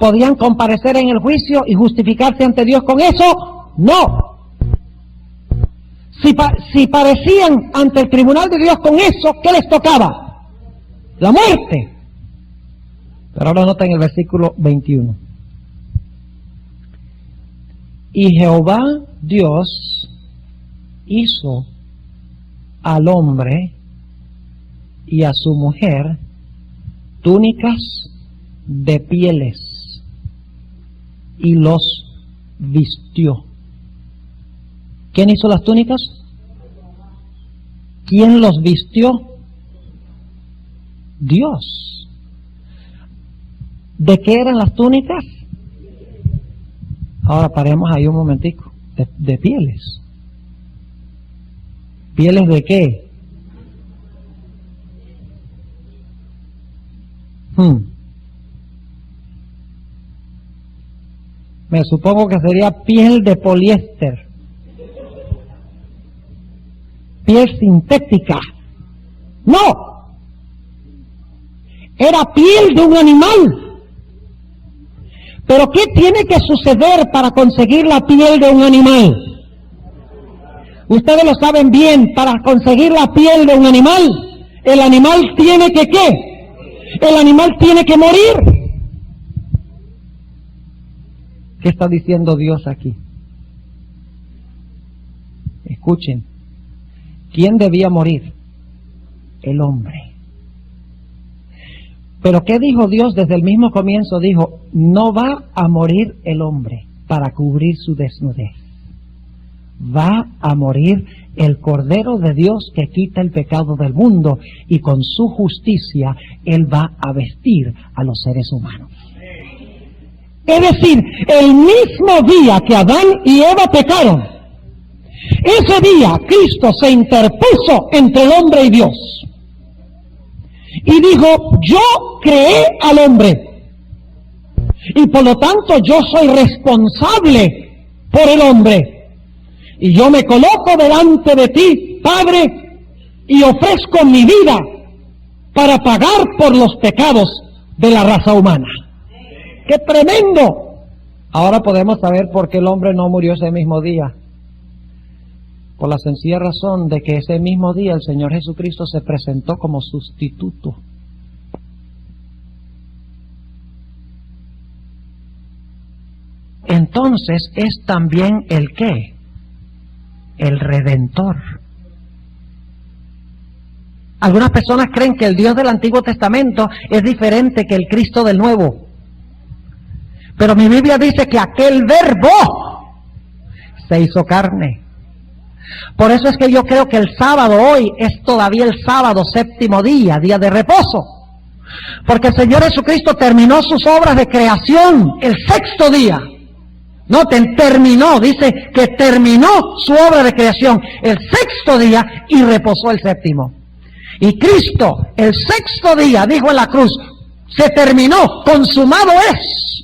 ¿Podían comparecer en el juicio y justificarse ante Dios con eso? No. Si parecían ante el tribunal de Dios con eso, ¿qué les tocaba? la muerte. Pero ahora nota en el versículo 21. Y Jehová Dios hizo al hombre y a su mujer túnicas de pieles y los vistió. ¿Quién hizo las túnicas? ¿Quién los vistió? Dios. ¿De qué eran las túnicas? Ahora paremos ahí un momentico. De pieles. ¿Pieles de qué? Me supongo que sería piel de poliéster. Piel sintética. No. Era piel de un animal. Pero ¿qué tiene que suceder para conseguir la piel de un animal? Ustedes lo saben bien, para conseguir la piel de un animal, el animal tiene que ¿qué? El animal tiene que morir. ¿Qué está diciendo Dios aquí? Escuchen. ¿Quién debía morir? El hombre. Pero ¿qué dijo Dios desde el mismo comienzo? Dijo, no va a morir el hombre para cubrir su desnudez. Va a morir el Cordero de Dios que quita el pecado del mundo, y con su justicia Él va a vestir a los seres humanos. Es decir, el mismo día que Adán y Eva pecaron, ese día Cristo se interpuso entre el hombre y Dios. Y dijo, yo creé al hombre. Y por lo tanto yo soy responsable por el hombre. Y yo me coloco delante de ti, Padre, y ofrezco mi vida para pagar por los pecados de la raza humana. ¡Qué tremendo! Ahora podemos saber por qué el hombre no murió ese mismo día. Por la sencilla razón de que ese mismo día el Señor Jesucristo se presentó como sustituto. Entonces es también el ¿qué? El Redentor. Algunas personas creen que el Dios del Antiguo Testamento es diferente que el Cristo del Nuevo. Pero mi Biblia dice que aquel verbo se hizo carne. Por eso es que yo creo que el sábado hoy es todavía el sábado, séptimo día, día de reposo. Porque el Señor Jesucristo terminó sus obras de creación el sexto día. Noten, terminó, dice que terminó su obra de creación el sexto día y reposó el séptimo. Y Cristo el sexto día dijo en la cruz, se terminó, consumado es.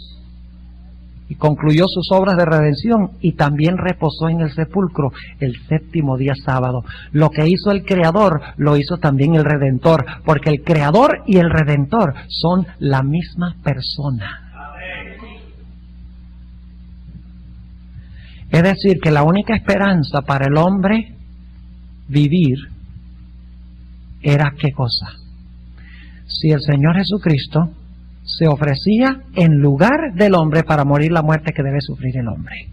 Y concluyó sus obras de redención y también reposó en el sepulcro el séptimo día sábado. Lo que hizo el Creador, lo hizo también el Redentor, porque el Creador y el Redentor son la misma persona. Es decir, que la única esperanza para el hombre vivir era ¿qué cosa? Si el Señor Jesucristo se ofrecía en lugar del hombre para morir la muerte que debe sufrir el hombre.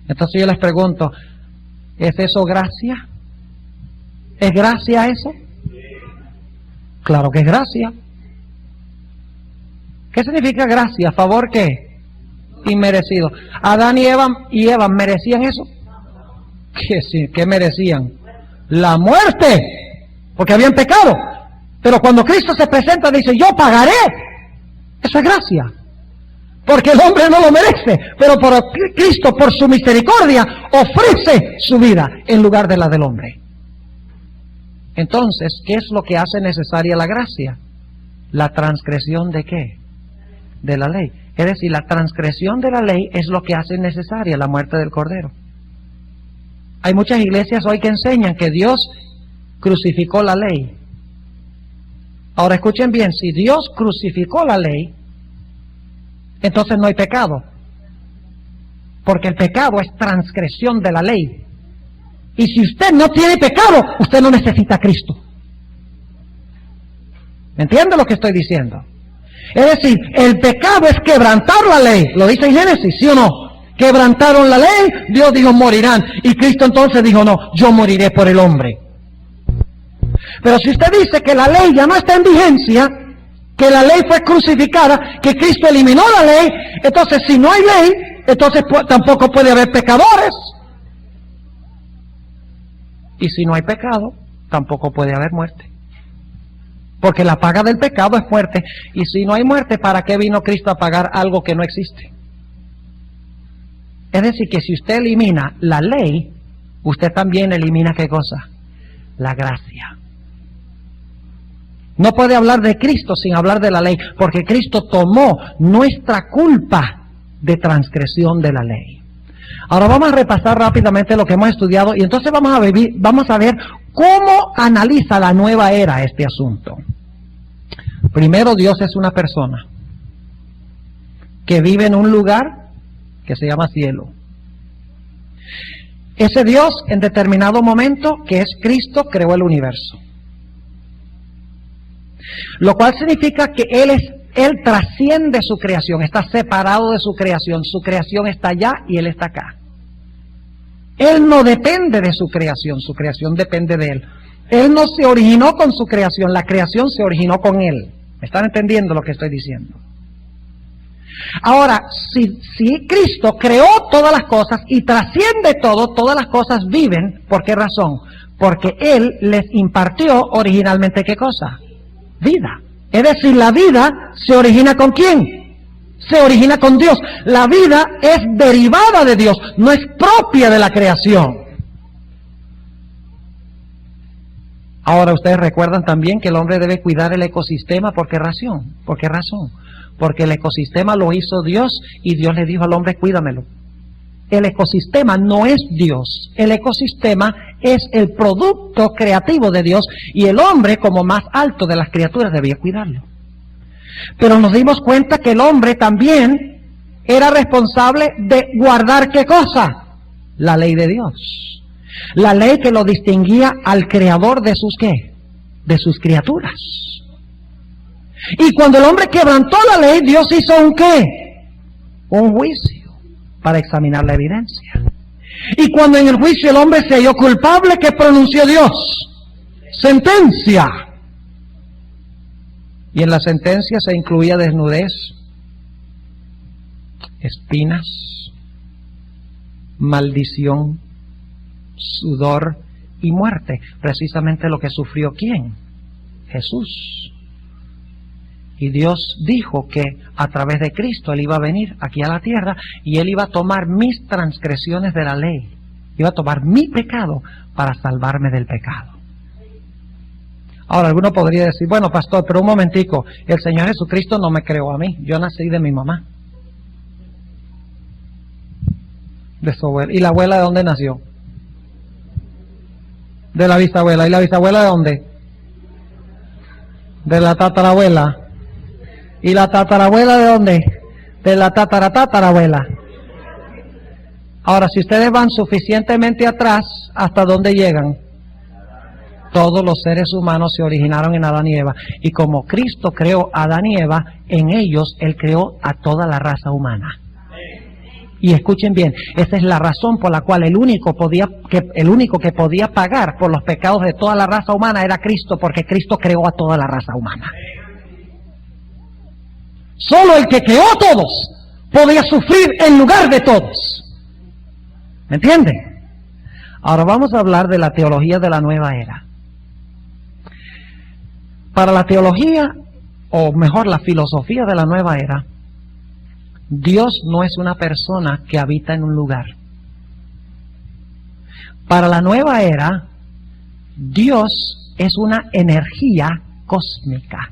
Entonces yo les pregunto, ¿es eso gracia? ¿Es gracia eso? Claro que es gracia. ¿Qué significa gracia? ¿Favor qué? Inmerecido. ¿Adán y Eva merecían eso? ¿Qué merecían? La muerte, porque habían pecado. Pero cuando Cristo se presenta dice, yo pagaré. Eso es gracia. Porque el hombre no lo merece, pero por Cristo, por su misericordia, ofrece su vida en lugar de la del hombre. Entonces, ¿qué es lo que hace necesaria la gracia? La transgresión ¿de qué? De la ley. Es decir, la transgresión de la ley es lo que hace necesaria la muerte del Cordero. Hay muchas iglesias hoy que enseñan que Dios crucificó la ley. Ahora escuchen bien, si Dios crucificó la ley, entonces no hay pecado. Porque el pecado es transgresión de la ley. Y si usted no tiene pecado, usted no necesita a Cristo. ¿Me entiende lo que estoy diciendo? Es decir, el pecado es quebrantar la ley. ¿Lo dice en Génesis, sí o no? Quebrantaron la ley, Dios dijo morirán. Y Cristo entonces dijo, no, yo moriré por el hombre. Pero si usted dice que la ley ya no está en vigencia, que la ley fue crucificada, que Cristo eliminó la ley, entonces si no hay ley, entonces tampoco puede haber pecadores. Y si no hay pecado, tampoco puede haber muerte. Porque la paga del pecado es muerte. Y si no hay muerte, ¿para qué vino Cristo a pagar algo que no existe? Es decir, que si usted elimina la ley, usted también elimina ¿qué cosa? La gracia. No puede hablar de Cristo sin hablar de la ley, porque Cristo tomó nuestra culpa de transgresión de la ley. Ahora vamos a repasar rápidamente lo que hemos estudiado y entonces vamos a ver cómo analiza la nueva era este asunto. Primero, Dios es una persona que vive en un lugar que se llama cielo. Ese Dios, en determinado momento, que es Cristo, creó el universo. Lo cual significa que Él trasciende su creación, está separado de su creación está allá y Él está acá. Él no depende de su creación depende de Él. Él no se originó con su creación, la creación se originó con Él. ¿Me están entendiendo lo que estoy diciendo? Ahora, si Cristo creó todas las cosas y trasciende todo, todas las cosas viven, ¿por qué razón? Porque Él les impartió originalmente ¿qué cosa? Vida. Es decir, la vida se origina ¿con quién? Se origina con Dios. La vida es derivada de Dios, no es propia de la creación. Ahora ustedes recuerdan también que el hombre debe cuidar el ecosistema. ¿Por qué razón? ¿Por qué razón? Porque el ecosistema lo hizo Dios y Dios le dijo al hombre, cuídamelo. El ecosistema no es Dios. El ecosistema es el producto creativo de Dios y el hombre, como más alto de las criaturas, debía cuidarlo. Pero nos dimos cuenta que el hombre también era responsable de guardar ¿qué cosa? La ley de Dios. La ley que lo distinguía al creador de sus ¿qué? De sus criaturas. Y cuando el hombre quebrantó la ley, Dios hizo un ¿qué? Un juicio para examinar la evidencia. Y cuando en el juicio el hombre se halló culpable, ¿qué pronunció Dios? Sentencia. Y en la sentencia se incluía desnudez, espinas, maldición, sudor y muerte. Precisamente lo que sufrió ¿quién? Jesús. Y Dios dijo que a través de Cristo Él iba a venir aquí a la tierra y Él iba a tomar mis transgresiones de la ley. Iba a tomar mi pecado para salvarme del pecado. Ahora, alguno podría decir, bueno, pastor, pero un momentico, el Señor Jesucristo no me creó a mí, yo nací de mi mamá. De su abuela. ¿Y la abuela de dónde nació? De la bisabuela. ¿Y la bisabuela de dónde? De la tatarabuela. ¿Y la tatarabuela de dónde? De la tatarabuela. Ahora, si ustedes van suficientemente atrás, ¿hasta dónde llegan? Todos los seres humanos se originaron en Adán y Eva. Y como Cristo creó a Adán y Eva, en ellos Él creó a toda la raza humana. Y escuchen bien, esa es la razón por la cual el único que podía pagar por los pecados de toda la raza humana era Cristo, porque Cristo creó a toda la raza humana. Solo el que creó a todos podía sufrir en lugar de todos. ¿Me entienden? Ahora vamos a hablar de la teología de la nueva era. Para la teología, o mejor la filosofía de la nueva era, Dios no es una persona que habita en un lugar. Para la nueva era, Dios es una energía cósmica.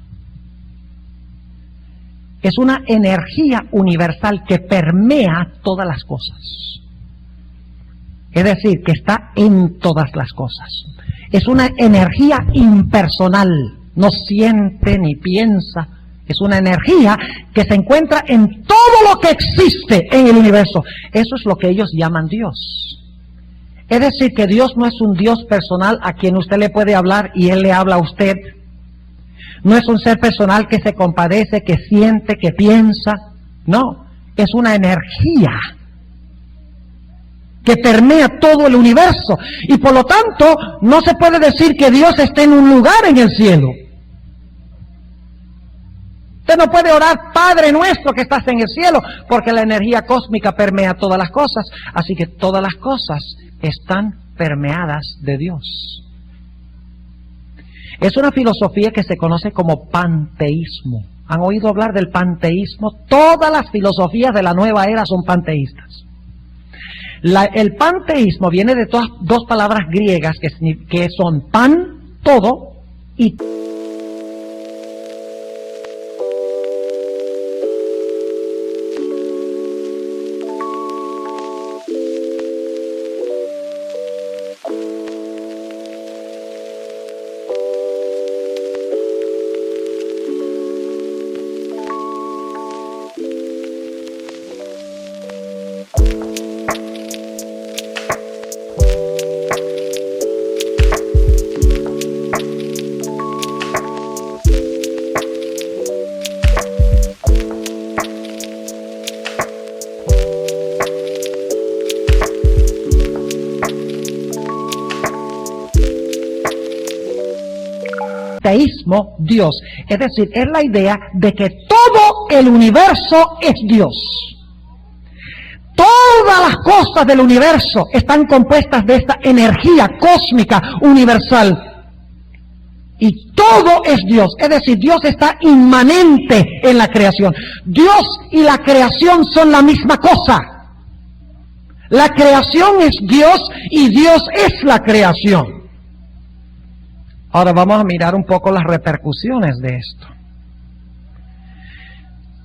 Es una energía universal que permea todas las cosas. Es decir, que está en todas las cosas. Es una energía impersonal. No siente ni piensa. Es una energía que se encuentra en todo lo que existe en el universo. Eso es lo que ellos llaman Dios. Es decir, que Dios no es un Dios personal a quien usted le puede hablar y Él le habla a usted. No es un ser personal que se compadece, que siente, que piensa. No, es una energía que permea todo el universo. Y por lo tanto, no se puede decir que Dios esté en un lugar en el cielo. Usted no puede orar, Padre nuestro que estás en el cielo, porque la energía cósmica permea todas las cosas. Así que todas las cosas están permeadas de Dios. Es una filosofía que se conoce como panteísmo. ¿Han oído hablar del panteísmo? Todas las filosofías de la nueva era son panteístas. El panteísmo viene de dos palabras griegas que son pan, todo, y teísmo, Dios. Es decir, es la idea de que todo el universo es Dios. Todas las cosas del universo están compuestas de esta energía cósmica universal. Y todo es Dios. Es decir, Dios está inmanente en la creación. Dios y la creación son la misma cosa. La creación es Dios y Dios es la creación. Ahora vamos a mirar un poco las repercusiones de esto.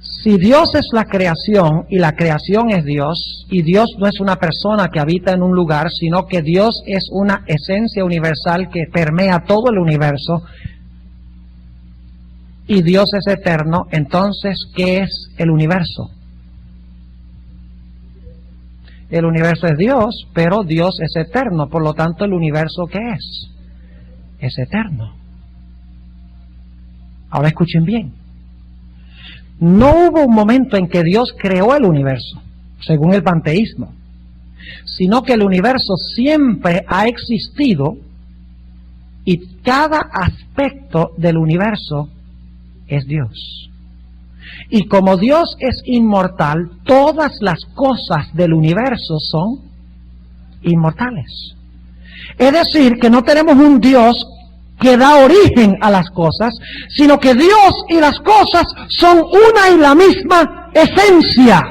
Si Dios es la creación y la creación es Dios, y Dios no es una persona que habita en un lugar, sino que Dios es una esencia universal que permea todo el universo, y Dios es eterno, entonces, ¿qué es el universo? El universo es Dios, pero Dios es eterno, por lo tanto, ¿el universo qué es? Es eterno. Ahora escuchen bien. No hubo un momento en que Dios creó el universo, según el panteísmo, sino que el universo siempre ha existido y cada aspecto del universo es Dios. Y como Dios es inmortal, todas las cosas del universo son inmortales. Es decir, que no tenemos un Dios que da origen a las cosas, sino que Dios y las cosas son una y la misma esencia.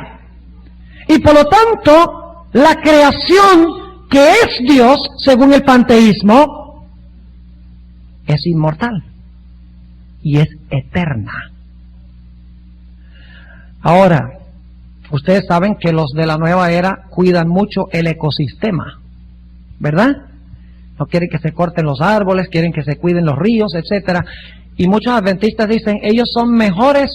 Y por lo tanto, la creación que es Dios, según el panteísmo, es inmortal y es eterna. Ahora, ustedes saben que los de la nueva era cuidan mucho el ecosistema, ¿verdad? No quieren que se corten los árboles, quieren que se cuiden los ríos, etcétera. Y muchos adventistas dicen, ellos son mejores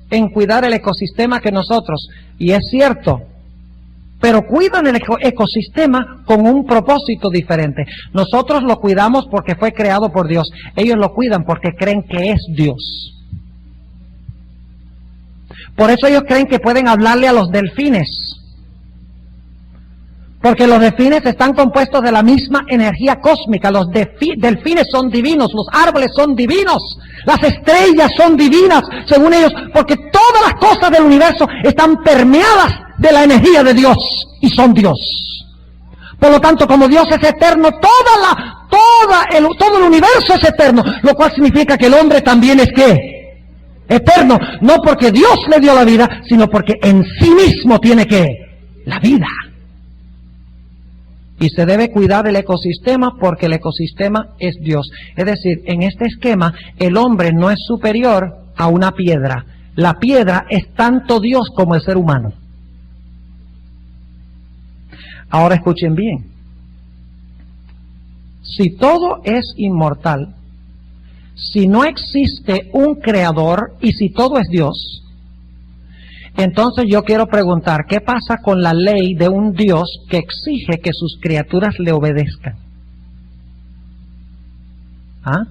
en cuidar el ecosistema que nosotros. Y es cierto, pero cuidan el ecosistema con un propósito diferente. Nosotros lo cuidamos porque fue creado por Dios. Ellos lo cuidan porque creen que es Dios. Por eso ellos creen que pueden hablarle a los delfines. Porque los delfines están compuestos de la misma energía cósmica. Los delfines son divinos, los árboles son divinos, las estrellas son divinas, según ellos, porque todas las cosas del universo están permeadas de la energía de Dios y son Dios. Por lo tanto, como Dios es eterno, todo el universo es eterno, lo cual significa que el hombre también es ¿qué? Eterno, no porque Dios le dio la vida, sino porque en sí mismo tiene ¿qué? La vida. Y se debe cuidar el ecosistema porque el ecosistema es Dios. Es decir, en este esquema, el hombre no es superior a una piedra. La piedra es tanto Dios como el ser humano. Ahora escuchen bien. Si todo es inmortal, si no existe un creador y si todo es Dios, entonces yo quiero preguntar, ¿qué pasa con la ley de un Dios que exige que sus criaturas le obedezcan? ¿Ah?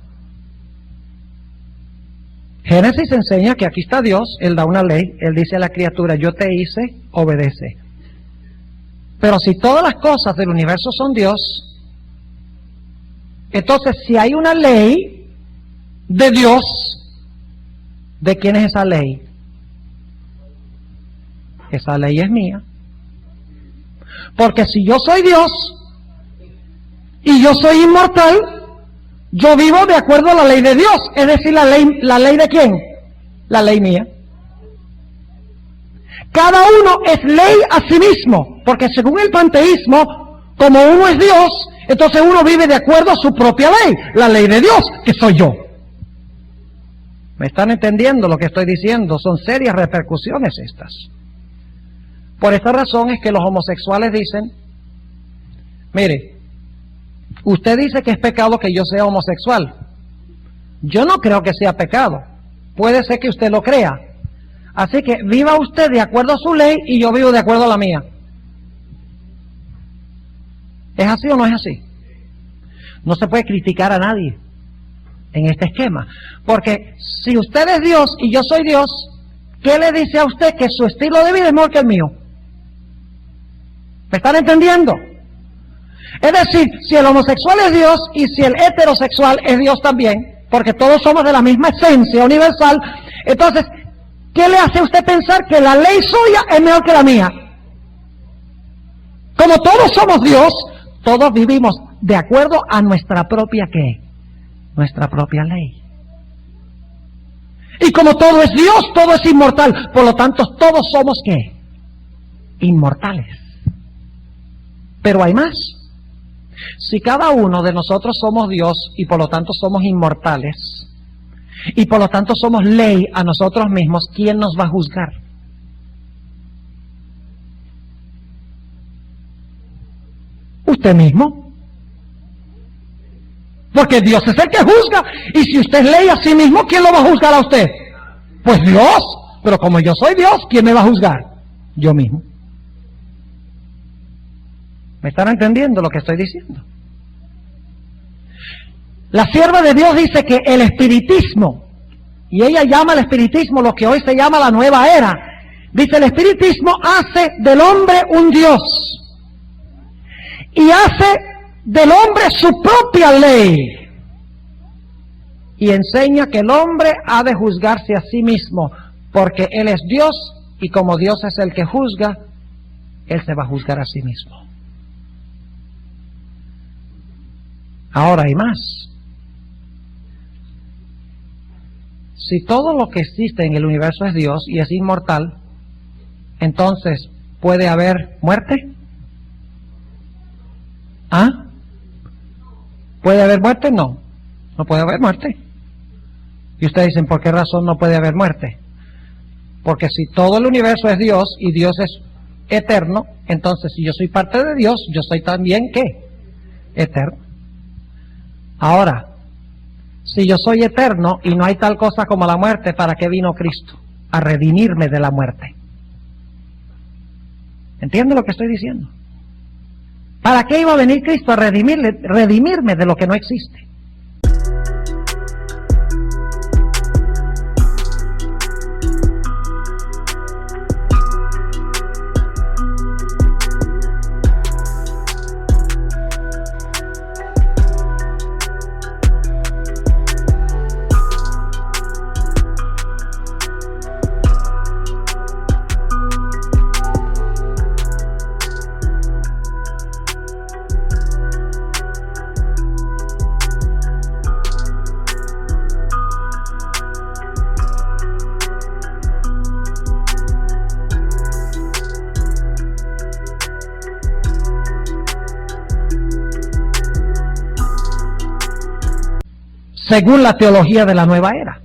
Génesis enseña que aquí está Dios, Él da una ley, Él dice a la criatura, yo te hice, obedece. Pero si todas las cosas del universo son Dios, entonces si hay una ley de Dios, ¿de quién es esa ley? Esa ley es mía. Porque si yo soy Dios y yo soy inmortal, yo vivo de acuerdo a la ley de Dios. Es decir, ¿la ley de quién? La ley mía. Cada uno es ley a sí mismo, porque según el panteísmo, como uno es Dios, entonces uno vive de acuerdo a su propia ley, la ley de Dios, que soy yo. ¿Me están entendiendo lo que estoy diciendo? Son serias repercusiones estas. Por esta razón es que los homosexuales dicen, mire, usted dice que es pecado que yo sea homosexual. Yo no creo que sea pecado. Puede ser que usted lo crea. Así que viva usted de acuerdo a su ley y yo vivo de acuerdo a la mía. ¿Es así o no es así? No se puede criticar a nadie en este esquema. Porque si usted es Dios y yo soy Dios, ¿qué le dice a usted que su estilo de vida es mejor que el mío? ¿Me están entendiendo? Es decir, si el homosexual es Dios y si el heterosexual es Dios también, porque todos somos de la misma esencia universal, entonces, ¿qué le hace a usted pensar que la ley suya es mejor que la mía? Como todos somos Dios, todos vivimos de acuerdo a nuestra propia ¿qué? Nuestra propia ley. Y como todo es Dios, todo es inmortal, por lo tanto todos somos ¿qué? Inmortales. Pero hay más. Si cada uno de nosotros somos Dios y por lo tanto somos inmortales, y por lo tanto somos ley a nosotros mismos, ¿quién nos va a juzgar? Usted mismo. Porque Dios es el que juzga, y si usted es ley a sí mismo, ¿quién lo va a juzgar a usted? Pues Dios. Pero como yo soy Dios, ¿quién me va a juzgar? Yo mismo. ¿Me están entendiendo lo que estoy diciendo? La sierva de Dios dice que el espiritismo, y ella llama al espiritismo lo que hoy se llama la nueva era, dice el espiritismo hace del hombre un Dios y hace del hombre su propia ley y enseña que el hombre ha de juzgarse a sí mismo porque él es Dios y como Dios es el que juzga, él se va a juzgar a sí mismo. Ahora hay más. Si todo lo que existe en el universo es Dios y es inmortal, entonces, ¿puede haber muerte? ¿Ah? ¿Puede haber muerte? No, no puede haber muerte. Y ustedes dicen, ¿por qué razón no puede haber muerte? Porque si todo el universo es Dios y Dios es eterno, entonces si yo soy parte de Dios, yo soy también, ¿qué? Eterno. Ahora, si yo soy eterno y no hay tal cosa como la muerte, ¿para qué vino Cristo? A redimirme de la muerte. ¿Entiende lo que estoy diciendo? ¿Para qué iba a venir Cristo a redimirme de lo que no existe? Según la teología de la nueva era.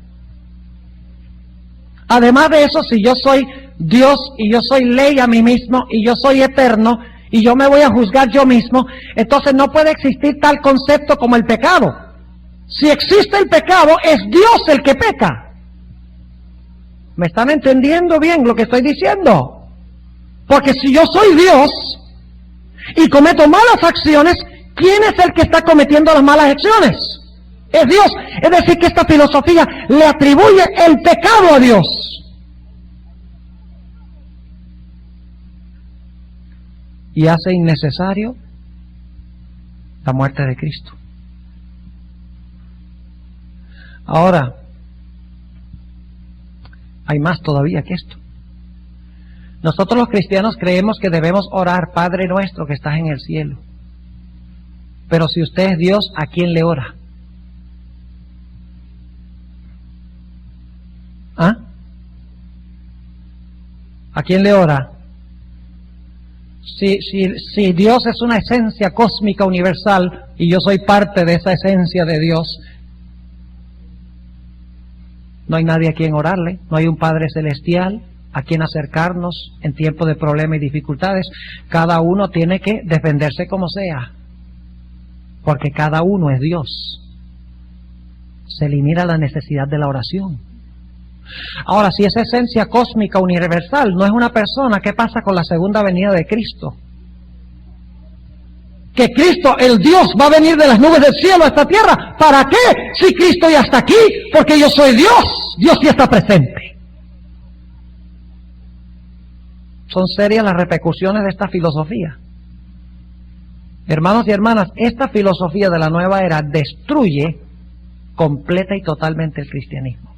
Además de eso, si yo soy Dios y yo soy ley a mí mismo y yo soy eterno y yo me voy a juzgar yo mismo, entonces no puede existir tal concepto como el pecado. Si existe el pecado, es Dios el que peca. ¿Me están entendiendo bien lo que estoy diciendo? Porque si yo soy Dios y cometo malas acciones, ¿quién es el que está cometiendo las malas acciones? es Dios. Es decir, que esta filosofía le atribuye el pecado a Dios. Y hace innecesario la muerte de Cristo. Ahora, hay más todavía que esto. Nosotros los cristianos creemos que debemos orar, Padre nuestro que estás en el cielo. Pero si usted es Dios, ¿a quién le ora? ¿Ah? ¿A quién le ora? Si Dios es una esencia cósmica universal y yo soy parte de esa esencia de Dios, no hay nadie a quien orarle, no hay un Padre celestial a quien acercarnos en tiempos de problemas y dificultades. Cada uno tiene que defenderse como sea, porque cada uno es Dios. Se elimina la necesidad de la oración. Ahora, si esa esencia cósmica universal no es una persona, ¿qué pasa con la segunda venida de Cristo? Que Cristo, el Dios, va a venir de las nubes del cielo a esta tierra. ¿Para qué? Si Cristo ya está aquí, porque yo soy Dios. Dios ya está presente. Son serias las repercusiones de esta filosofía. Hermanos y hermanas, esta filosofía de la nueva era destruye completa y totalmente el cristianismo.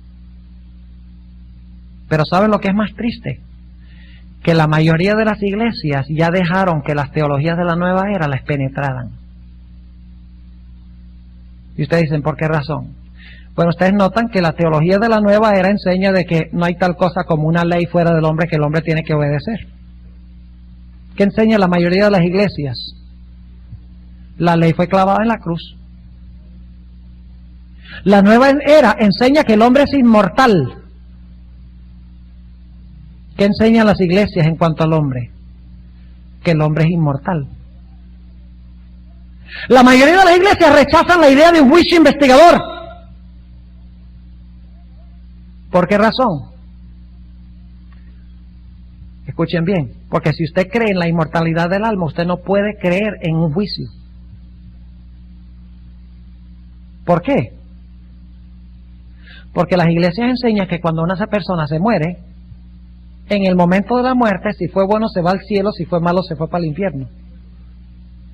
Pero ¿saben lo que es más triste? Que la mayoría de las iglesias ya dejaron que las teologías de la nueva era les penetraran. Y ustedes dicen, ¿por qué razón? Bueno, ustedes notan que la teología de la nueva era enseña de que no hay tal cosa como una ley fuera del hombre que el hombre tiene que obedecer. ¿Qué enseña la mayoría de las iglesias? La ley fue clavada en la cruz. La nueva era enseña que el hombre es inmortal. ¿Qué enseñan las iglesias en cuanto al hombre? Que el hombre es inmortal. La mayoría de las iglesias rechazan la idea de un juicio investigador. ¿Por qué razón? Escuchen bien, porque si usted cree en la inmortalidad del alma, usted no puede creer en un juicio. ¿Por qué? Porque las iglesias enseñan que cuando una persona se muere, en el momento de la muerte, si fue bueno se va al cielo, si fue malo se fue para el infierno.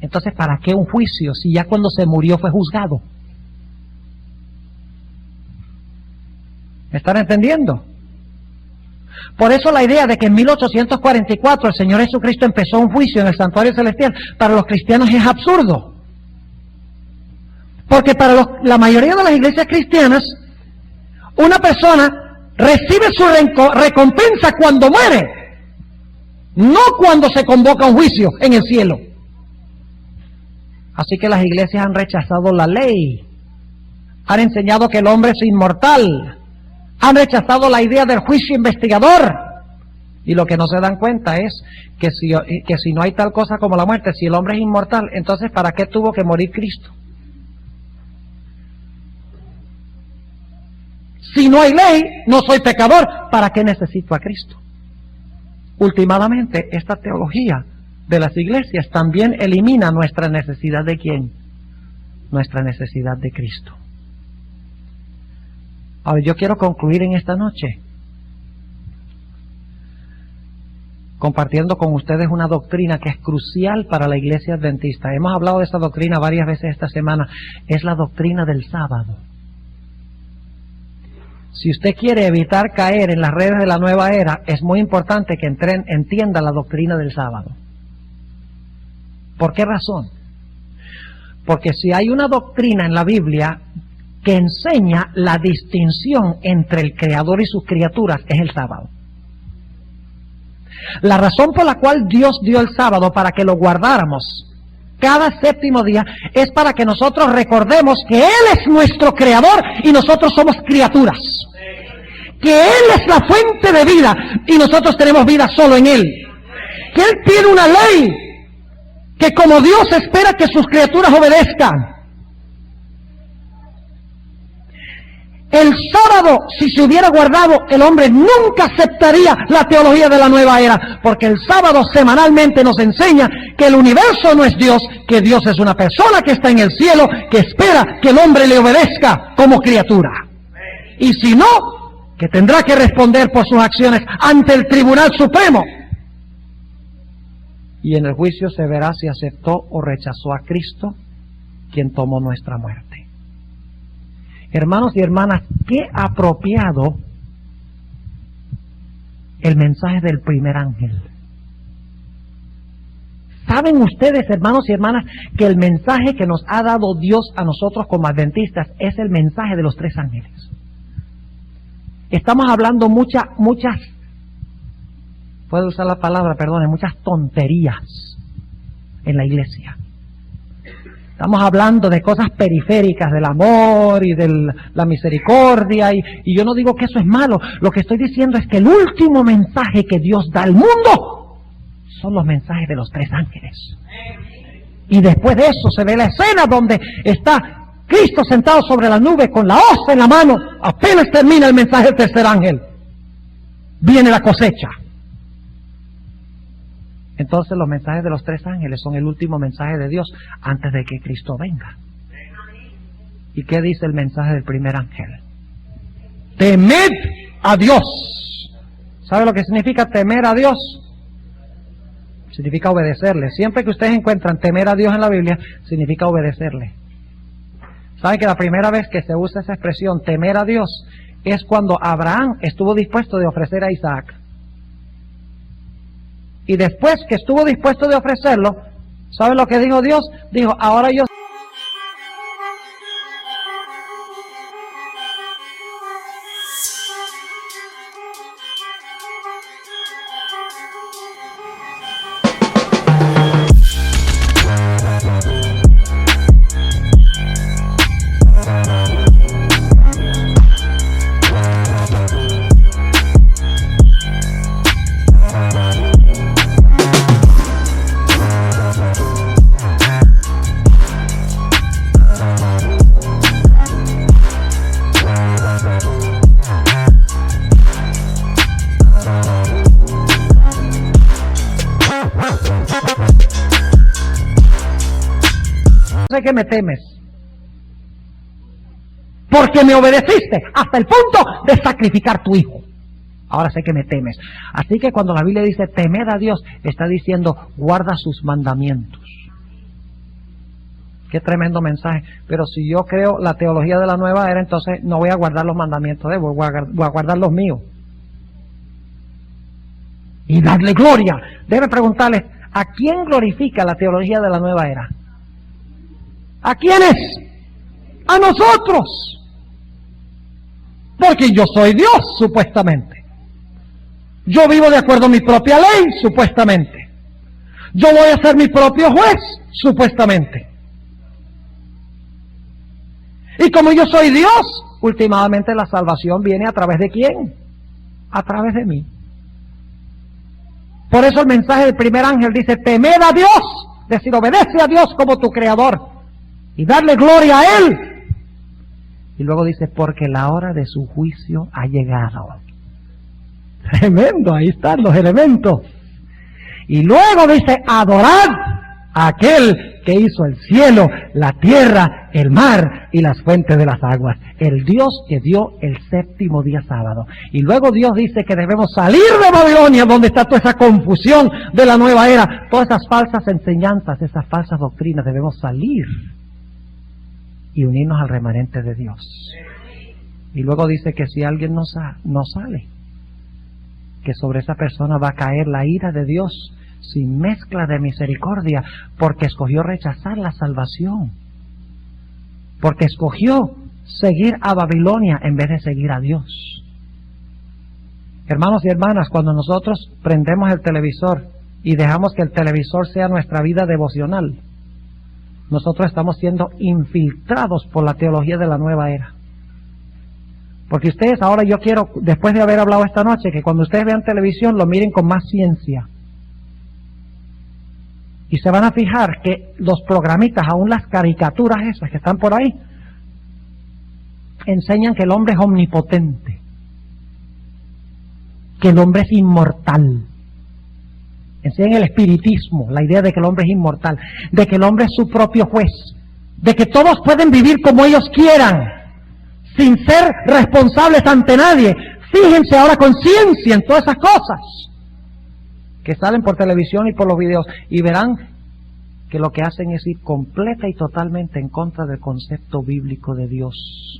Entonces, ¿para qué un juicio si ya cuando se murió fue juzgado? ¿Me están entendiendo? Por eso la idea de que en 1844 el Señor Jesucristo empezó un juicio en el santuario celestial para los cristianos es absurdo. Porque para la mayoría de las iglesias cristianas, una persona recibe su recompensa cuando muere, no cuando se convoca un juicio en el cielo. Así que las iglesias han rechazado la ley, han enseñado que el hombre es inmortal, han rechazado la idea del juicio investigador, y lo que no se dan cuenta es que si no hay tal cosa como la muerte, si el hombre es inmortal, entonces ¿para qué tuvo que morir Cristo? Si no hay ley, no soy pecador, ¿para qué necesito a Cristo? Últimamente, esta teología de las iglesias también elimina nuestra necesidad ¿de quién? Nuestra necesidad de Cristo. Ahora, yo quiero concluir en esta noche compartiendo con ustedes una doctrina que es crucial para la iglesia adventista. Hemos hablado de esta doctrina varias veces esta semana. Es la doctrina del sábado. Si usted quiere evitar caer en las redes de la nueva era, es muy importante que entienda la doctrina del sábado. ¿Por qué razón? Porque si hay una doctrina en la Biblia que enseña la distinción entre el Creador y sus criaturas, es el sábado. La razón por la cual Dios dio el sábado para que lo guardáramos cada séptimo día es para que nosotros recordemos que Él es nuestro Creador y nosotros somos criaturas. Que Él es la fuente de vida y nosotros tenemos vida solo en Él. Que Él tiene una ley que como Dios espera que sus criaturas obedezcan. El sábado, si se hubiera guardado, el hombre nunca aceptaría la teología de la nueva era, porque el sábado semanalmente nos enseña que el universo no es Dios, que Dios es una persona que está en el cielo, que espera que el hombre le obedezca como criatura. Y si no, que tendrá que responder por sus acciones ante el Tribunal Supremo. Y en el juicio se verá si aceptó o rechazó a Cristo, quien tomó nuestra muerte. Hermanos y hermanas, qué apropiado el mensaje del primer ángel. ¿Saben ustedes, hermanos y hermanas, que el mensaje que nos ha dado Dios a nosotros como adventistas es el mensaje de los tres ángeles? Estamos hablando muchas, puedo usar la palabra, perdone, muchas tonterías en la iglesia. Estamos hablando de cosas periféricas, del amor y de la misericordia, y yo no digo que eso es malo. Lo que estoy diciendo es que el último mensaje que Dios da al mundo son los mensajes de los tres ángeles. Y después de eso se ve la escena donde está Cristo sentado sobre la nube con la hoz en la mano. Apenas termina el mensaje del tercer ángel, viene la cosecha. Entonces los mensajes de los tres ángeles son el último mensaje de Dios antes de que Cristo venga. ¿Y qué dice el mensaje del primer ángel? Temed a Dios. ¿Sabe lo que significa temer a Dios? Significa obedecerle. Siempre que ustedes encuentran temer a Dios en la Biblia, significa obedecerle. ¿Saben que la primera vez que se usa esa expresión, temer a Dios, es cuando Abraham estuvo dispuesto de ofrecer a Isaac? Y después que estuvo dispuesto de ofrecerlo, ¿sabe lo que dijo Dios? Dijo, ahora yo... Sé que me temes, porque me obedeciste hasta el punto de sacrificar tu hijo. Ahora sé que me temes. Así que cuando la Biblia dice temed a Dios, está diciendo guarda sus mandamientos. Qué tremendo mensaje. Pero si yo creo la teología de la nueva era, entonces no voy a guardar los mandamientos de él, voy a guardar los míos. Y darle gloria. Debe preguntarle, ¿a quién glorifica la teología de la nueva era? ¿A quiénes? A nosotros. Porque yo soy Dios, supuestamente. Yo vivo de acuerdo a mi propia ley, supuestamente. Yo voy a ser mi propio juez, supuestamente. Y como yo soy Dios, últimamente la salvación viene a través de ¿quién? A través de mí. Por eso el mensaje del primer ángel dice, temed a Dios, es decir, obedece a Dios como tu creador. Y darle gloria a Él. Y luego dice, porque la hora de su juicio ha llegado. Tremendo, ahí están los elementos. Y luego dice, adorad a aquel que hizo el cielo, la tierra, el mar y las fuentes de las aguas. El Dios que dio el séptimo día sábado. Y luego Dios dice que debemos salir de Babilonia, donde está toda esa confusión de la nueva era. Todas esas falsas enseñanzas, esas falsas doctrinas, debemos salir y unirnos al remanente de Dios. Y luego dice que si alguien no sale, que sobre esa persona va a caer la ira de Dios sin mezcla de misericordia, porque escogió rechazar la salvación, porque escogió seguir a Babilonia en vez de seguir a Dios. Hermanos y hermanas, cuando nosotros prendemos el televisor y dejamos que el televisor sea nuestra vida devocional, nosotros estamos siendo infiltrados por la teología de la nueva era. Porque ustedes ahora, yo quiero, después de haber hablado esta noche, que cuando ustedes vean televisión lo miren con más ciencia. Y se van a fijar que los programitas, aún las caricaturas esas que están por ahí, enseñan que el hombre es omnipotente, que el hombre es inmortal. Enseñan el espiritismo, la idea de que el hombre es inmortal, de que el hombre es su propio juez, de que todos pueden vivir como ellos quieran, sin ser responsables ante nadie. Fíjense ahora con ciencia en todas esas cosas que salen por televisión y por los videos, y verán que lo que hacen es ir completa y totalmente en contra del concepto bíblico de Dios.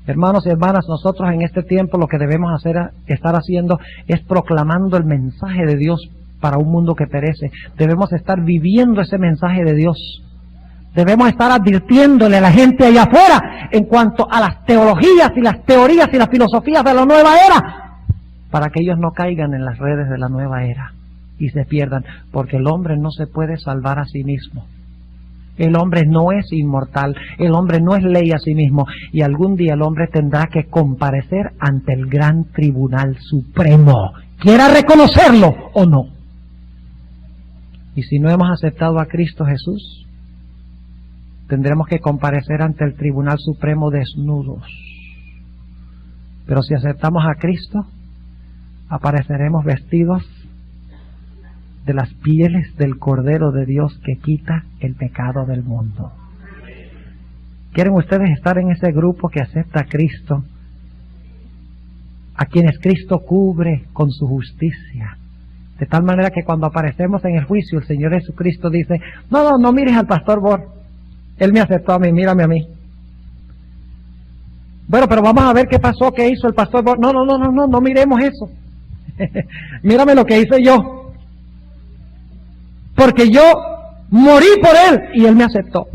Hermanos y hermanas, nosotros en este tiempo lo que debemos estar haciendo es proclamando el mensaje de Dios para un mundo que perece. Debemos estar viviendo ese mensaje de Dios. Debemos estar advirtiéndole a la gente allá afuera en cuanto a las teologías y las teorías y las filosofías de la nueva era, para que ellos no caigan en las redes de la nueva era y se pierdan, porque el hombre no se puede salvar a sí mismo. El hombre no es inmortal, el hombre no es ley a sí mismo, y algún día el hombre tendrá que comparecer ante el gran tribunal supremo, quiera reconocerlo o no. Y si no hemos aceptado a Cristo Jesús, tendremos que comparecer ante el tribunal supremo desnudos. Pero si aceptamos a Cristo, apareceremos vestidos de las pieles del Cordero de Dios que quita el pecado del mundo. ¿Quieren ustedes estar en ese grupo que acepta a Cristo, a quienes Cristo cubre con su justicia? De tal manera que cuando aparecemos en el juicio, el Señor Jesucristo dice: no mires al pastor Bor, él me aceptó a mí, mírame a mí. Bueno, pero vamos a ver qué pasó, qué hizo el pastor Bor. No miremos eso. Mírame lo que hice yo. Porque yo morí por él y él me aceptó.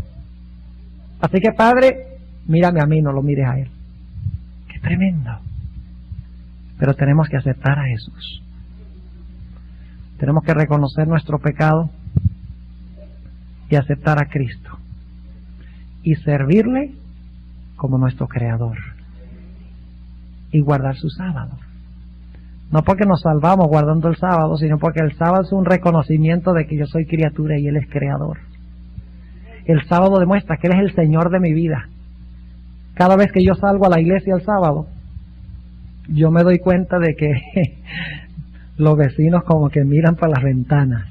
Así que, Padre, mírame a mí, no lo mires a él. ¡Qué tremendo! Pero tenemos que aceptar a Jesús. Tenemos que reconocer nuestro pecado y aceptar a Cristo. Y servirle como nuestro Creador. Y guardar su sábado. No porque nos salvamos guardando el sábado, sino porque el sábado es un reconocimiento de que yo soy criatura y Él es creador. El sábado demuestra que Él es el Señor de mi vida. Cada vez que yo salgo a la iglesia el sábado, yo me doy cuenta de que los vecinos como que miran por las ventanas.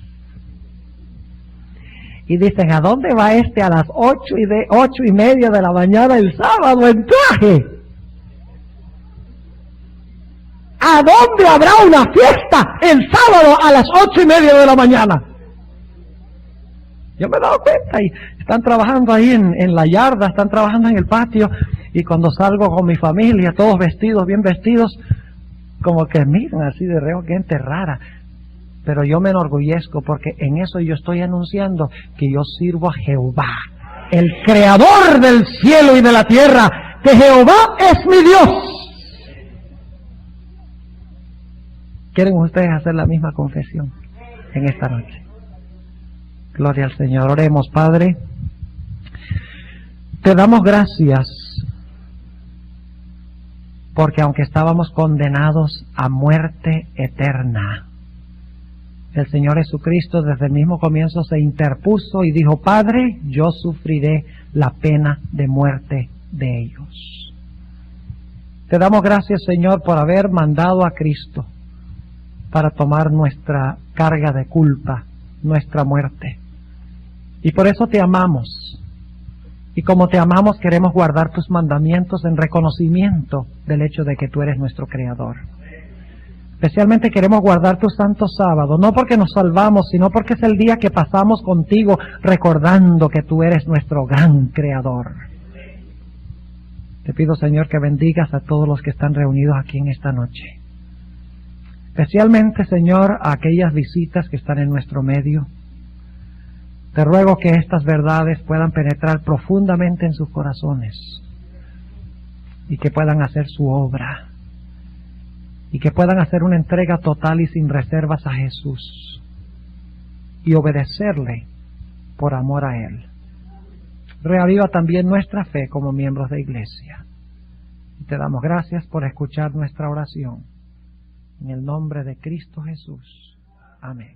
Y dicen: ¿a dónde va este a las 8:30 de la mañana el sábado en traje? ¿A dónde habrá una fiesta el sábado a las 8:30 de la mañana? Yo me he dado cuenta, y están trabajando ahí en la yarda, están trabajando en el patio, y cuando salgo con mi familia, todos vestidos, bien vestidos, como que miran así de reojo, gente rara. Pero yo me enorgullezco porque en eso yo estoy anunciando que yo sirvo a Jehová, el creador del cielo y de la tierra, que Jehová es mi Dios. ¿Quieren ustedes hacer la misma confesión en esta noche? Gloria al Señor. Oremos. Padre, te damos gracias porque aunque estábamos condenados a muerte eterna, el Señor Jesucristo desde el mismo comienzo se interpuso y dijo: Padre, yo sufriré la pena de muerte de ellos. Te damos gracias, Señor, por haber mandado a Cristo para tomar nuestra carga de culpa, nuestra muerte. Y por eso te amamos. Y como te amamos, queremos guardar tus mandamientos en reconocimiento del hecho de que tú eres nuestro Creador. Especialmente queremos guardar tu santo sábado, no porque nos salvamos, sino porque es el día que pasamos contigo recordando que tú eres nuestro gran Creador. Te pido, Señor, que bendigas a todos los que están reunidos aquí en esta noche. Especialmente, Señor, a aquellas visitas que están en nuestro medio. Te ruego que estas verdades puedan penetrar profundamente en sus corazones y que puedan hacer su obra y que puedan hacer una entrega total y sin reservas a Jesús y obedecerle por amor a Él. Reaviva también nuestra fe como miembros de iglesia. Y te damos gracias por escuchar nuestra oración. En el nombre de Cristo Jesús. Amén.